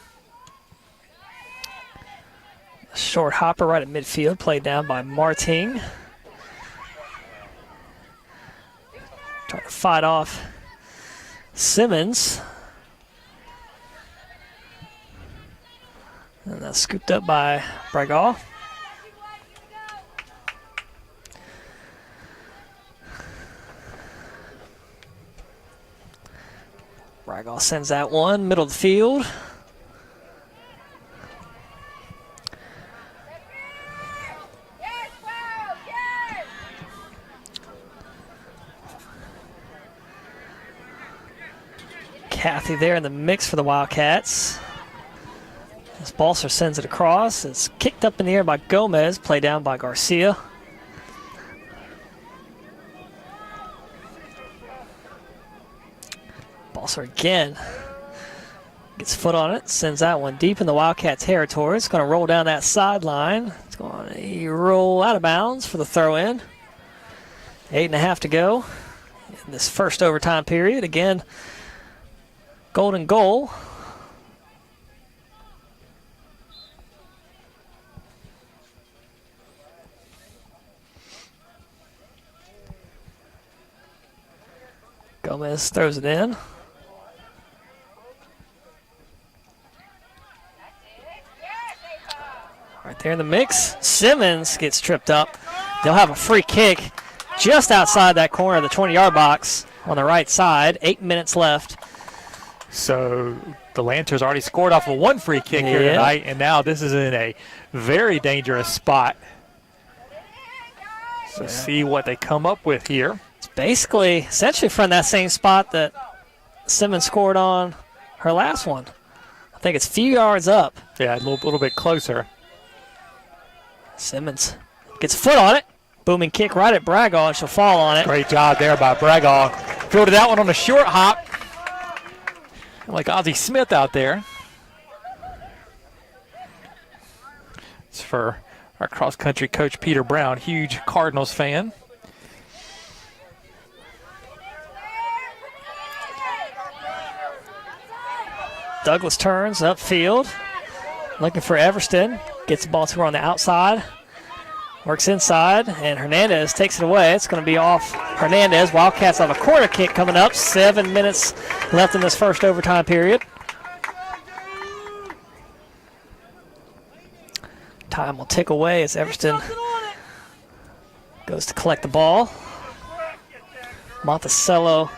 A short hopper right at midfield, played down by Martin. Trying to fight off Simmons. And that's scooped up by Bregal. Bregal sends that one, middle of the field. Kathy there in the mix for the Wildcats. As Balser sends it across, it's kicked up in the air by Gomez, played down by Garcia. Balser again gets foot on it, sends that one deep in the Wildcat territory. It's going to roll down that sideline. It's going to roll out of bounds for the throw-in. 8.5 to go in this first overtime period. Again, golden goal. Gomez throws it in. Right there in the mix. Simmons gets tripped up. They'll have a free kick just outside that corner of the 20-yard box on the right side. 8 minutes left. So the Lancers already scored off of one free kick here tonight, and now this is in a very dangerous spot. So see what they come up with here. It's basically, essentially from that same spot that Simmons scored on her last one. I think it's a few yards up. Yeah, a little bit closer. Simmons gets a foot on it. Booming kick right at Bregal, and she'll fall on it. Great job there by Bregal. Fielded that one on a short hop. Like Ozzie Smith out there. It's for our cross-country coach, Peter Brown, huge Cardinals fan. Douglas turns upfield, looking for Everston. Gets the ball to her on the outside. Works inside, and Hernandez takes it away. It's going to be off Hernandez. Wildcats have a corner kick coming up. 7 minutes left in this first overtime period. Time will tick away as Everston goes to collect the ball. Monticello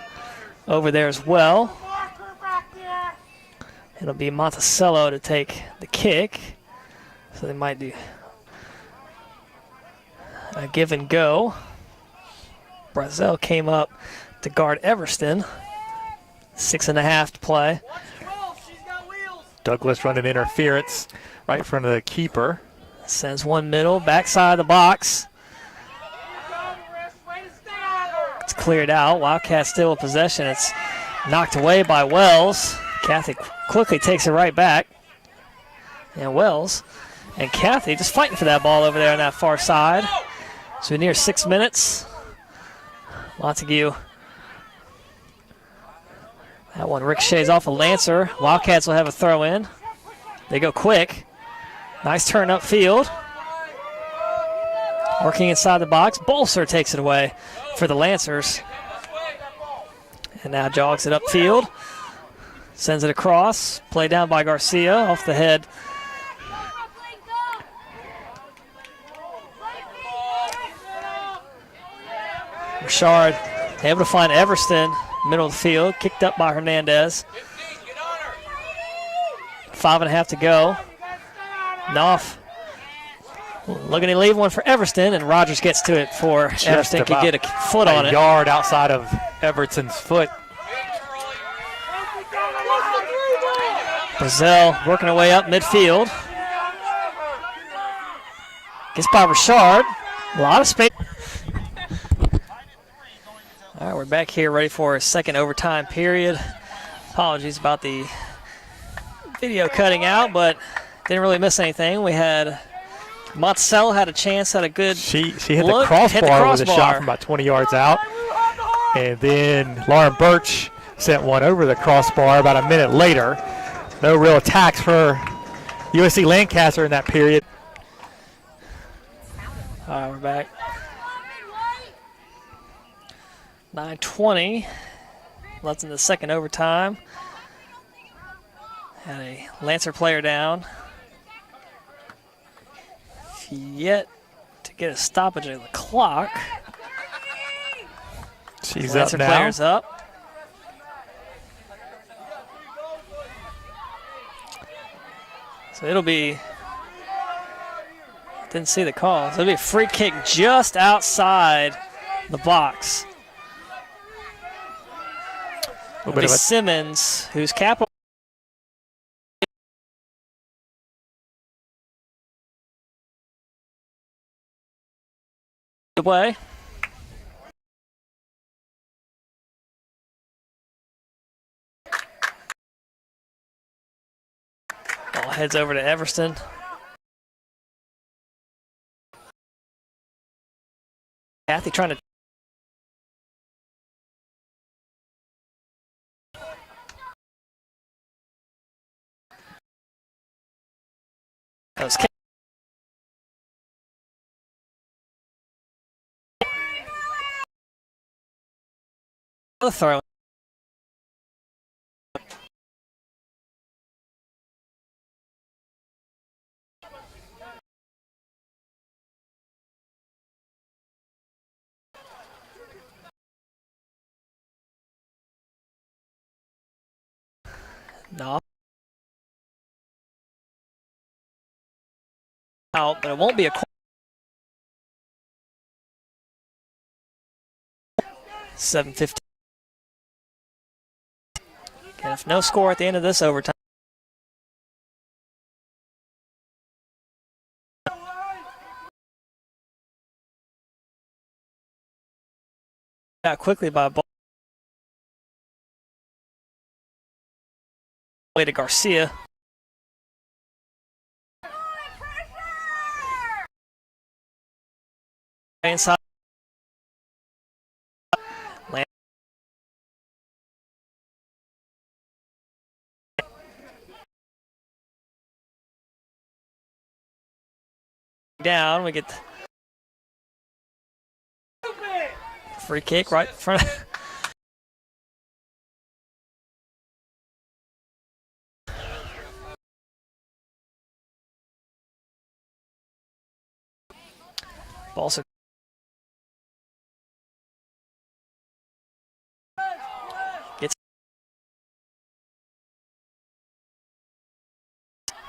over there as well. It'll be Monticello to take the kick. So they might do a give and go. Brazel came up to guard Everston. 6.5 to play. Douglas running interference right in front of the keeper. Sends one middle, backside of the box. It's cleared out. Wildcats still in possession. It's knocked away by Wells. Kathy quickly takes it right back. And Wells and Kathy just fighting for that ball over there on that far side. So we're near 6 minutes. Montague. That one ricochets off a Lancer. Wildcats will have a throw in. They go quick. Nice turn upfield. Working inside the box. Bolser takes it away for the Lancers. And now jogs it upfield. Sends it across. Play down by Garcia off the head. Richard able to find Everston, middle of the field, kicked up by Hernandez. 5.5 to go. Knopf looking to leave one for Everston, and Rogers gets to it before Everston could get a foot on it. A yard outside of Everton's foot. Brazel working her way up midfield. Gets by Richard. A lot of space. All All right, we're back here ready for a second overtime period. Apologies about the video cutting out, but didn't really miss anything. We had Monticello had a chance, had a good She hit look, the crossbar hit the with a shot crossbar. from about 20 yards out. And then Lauren Birch sent one over the crossbar about a minute later. No real attacks for USC-Lancaster in that period. All right, we're back. 9:20 left in the second overtime. Had a Lancer player down. Yet to get a stoppage of the clock. She's Lancer up now. player's up. So it'll be, didn't see the call. So it'll be a free kick just outside the box. It'll be Simmons, who's capital. Away. Ball heads over to Everston. Kathy trying to. That was the throw. No. Out, but it won't be a 7:15. And if no score at the end of this overtime. Got quickly by ball. Way to Garcia. Inside. Down, we get free kick right in front. Also gets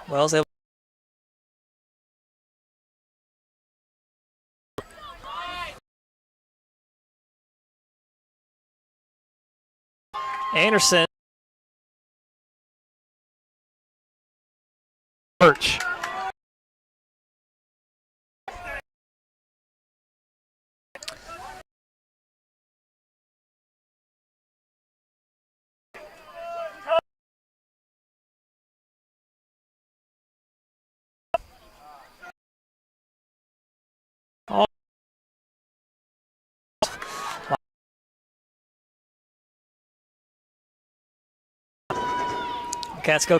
Wells able. Anderson. Birch. Cats go.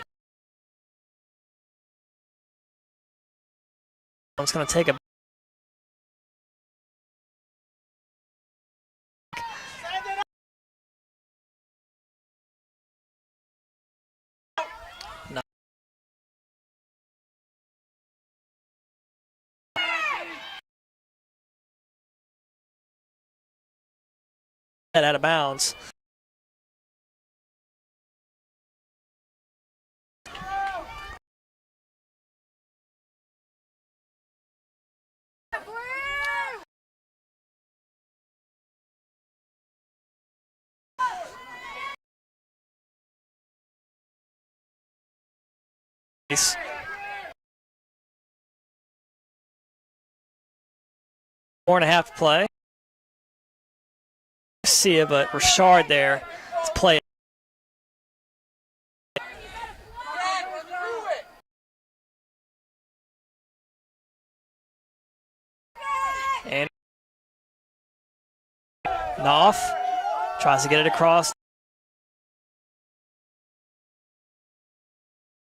It's going to take a. No. Out of bounds. Nice. Four and a half to play. Garcia, but Richard there to play. And Knopf tries to get it across.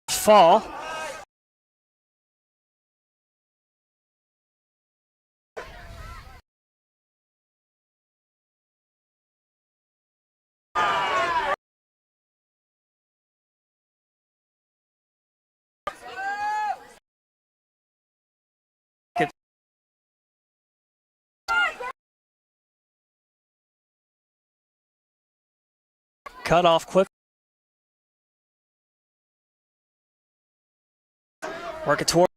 Fall. Cut off quick. Work it toward.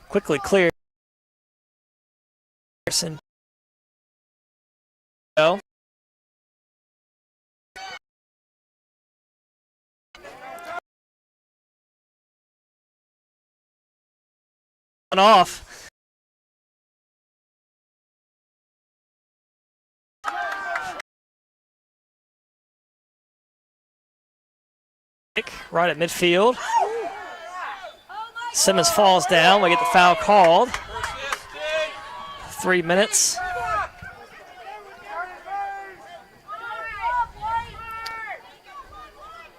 Quickly clear. Go. Off. Right at midfield. Simmons falls down. We get the foul called. 3 minutes.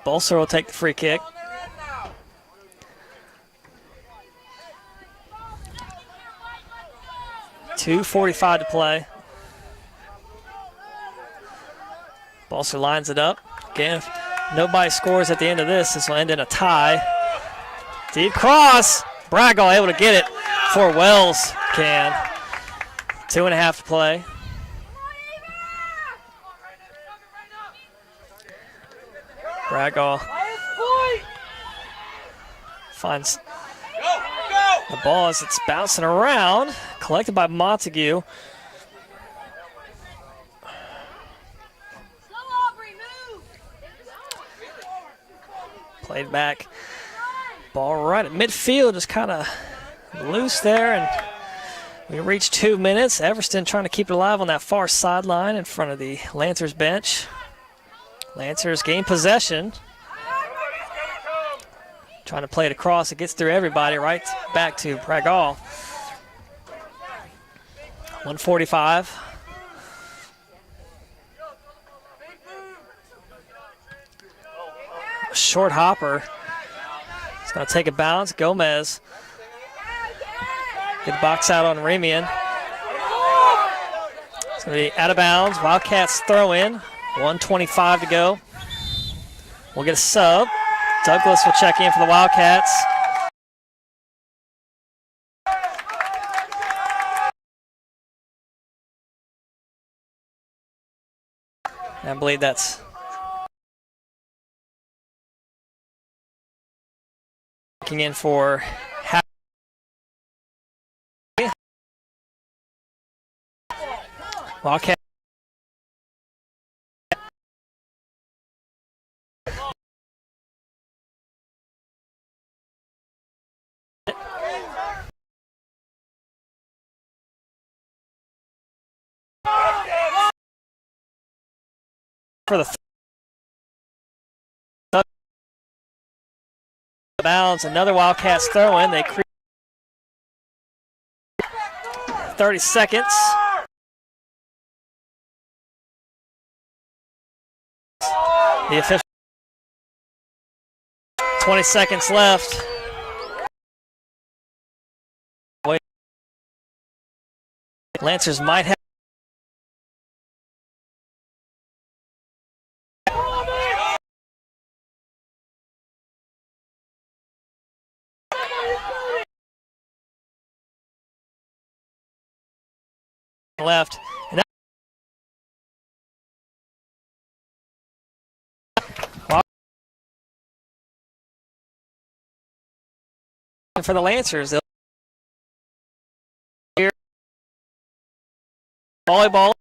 Bolser will take the free kick. .2:45 to play. Bolser lines it up. Again, if nobody scores at the end of this, this will end in a tie. Deep cross. Bragall able to get it before Wells can. 2.5 to play. Bragall finds the ball as it's bouncing around. Collected by Montague. Played back. Ball right at midfield, just kind of loose there, and we reach 2 minutes. Everston trying to keep it alive on that far sideline in front of the Lancers bench. Lancers gain possession. Trying to play it across. It gets through everybody right back to Bragall. 1:45. Short hopper. It's going to take a bounce. Gomez. Get the box out on Remian. It's going to be out of bounds. Wildcats throw in. 1:25 to go. We'll get a sub. Douglas will check in for the Wildcats. I believe that's checking in for Wildcat. For the bounds, another Wildcats throw in. They create 30 seconds. The official 20 seconds left. Lancers might have left. And for the Lancers, volleyball.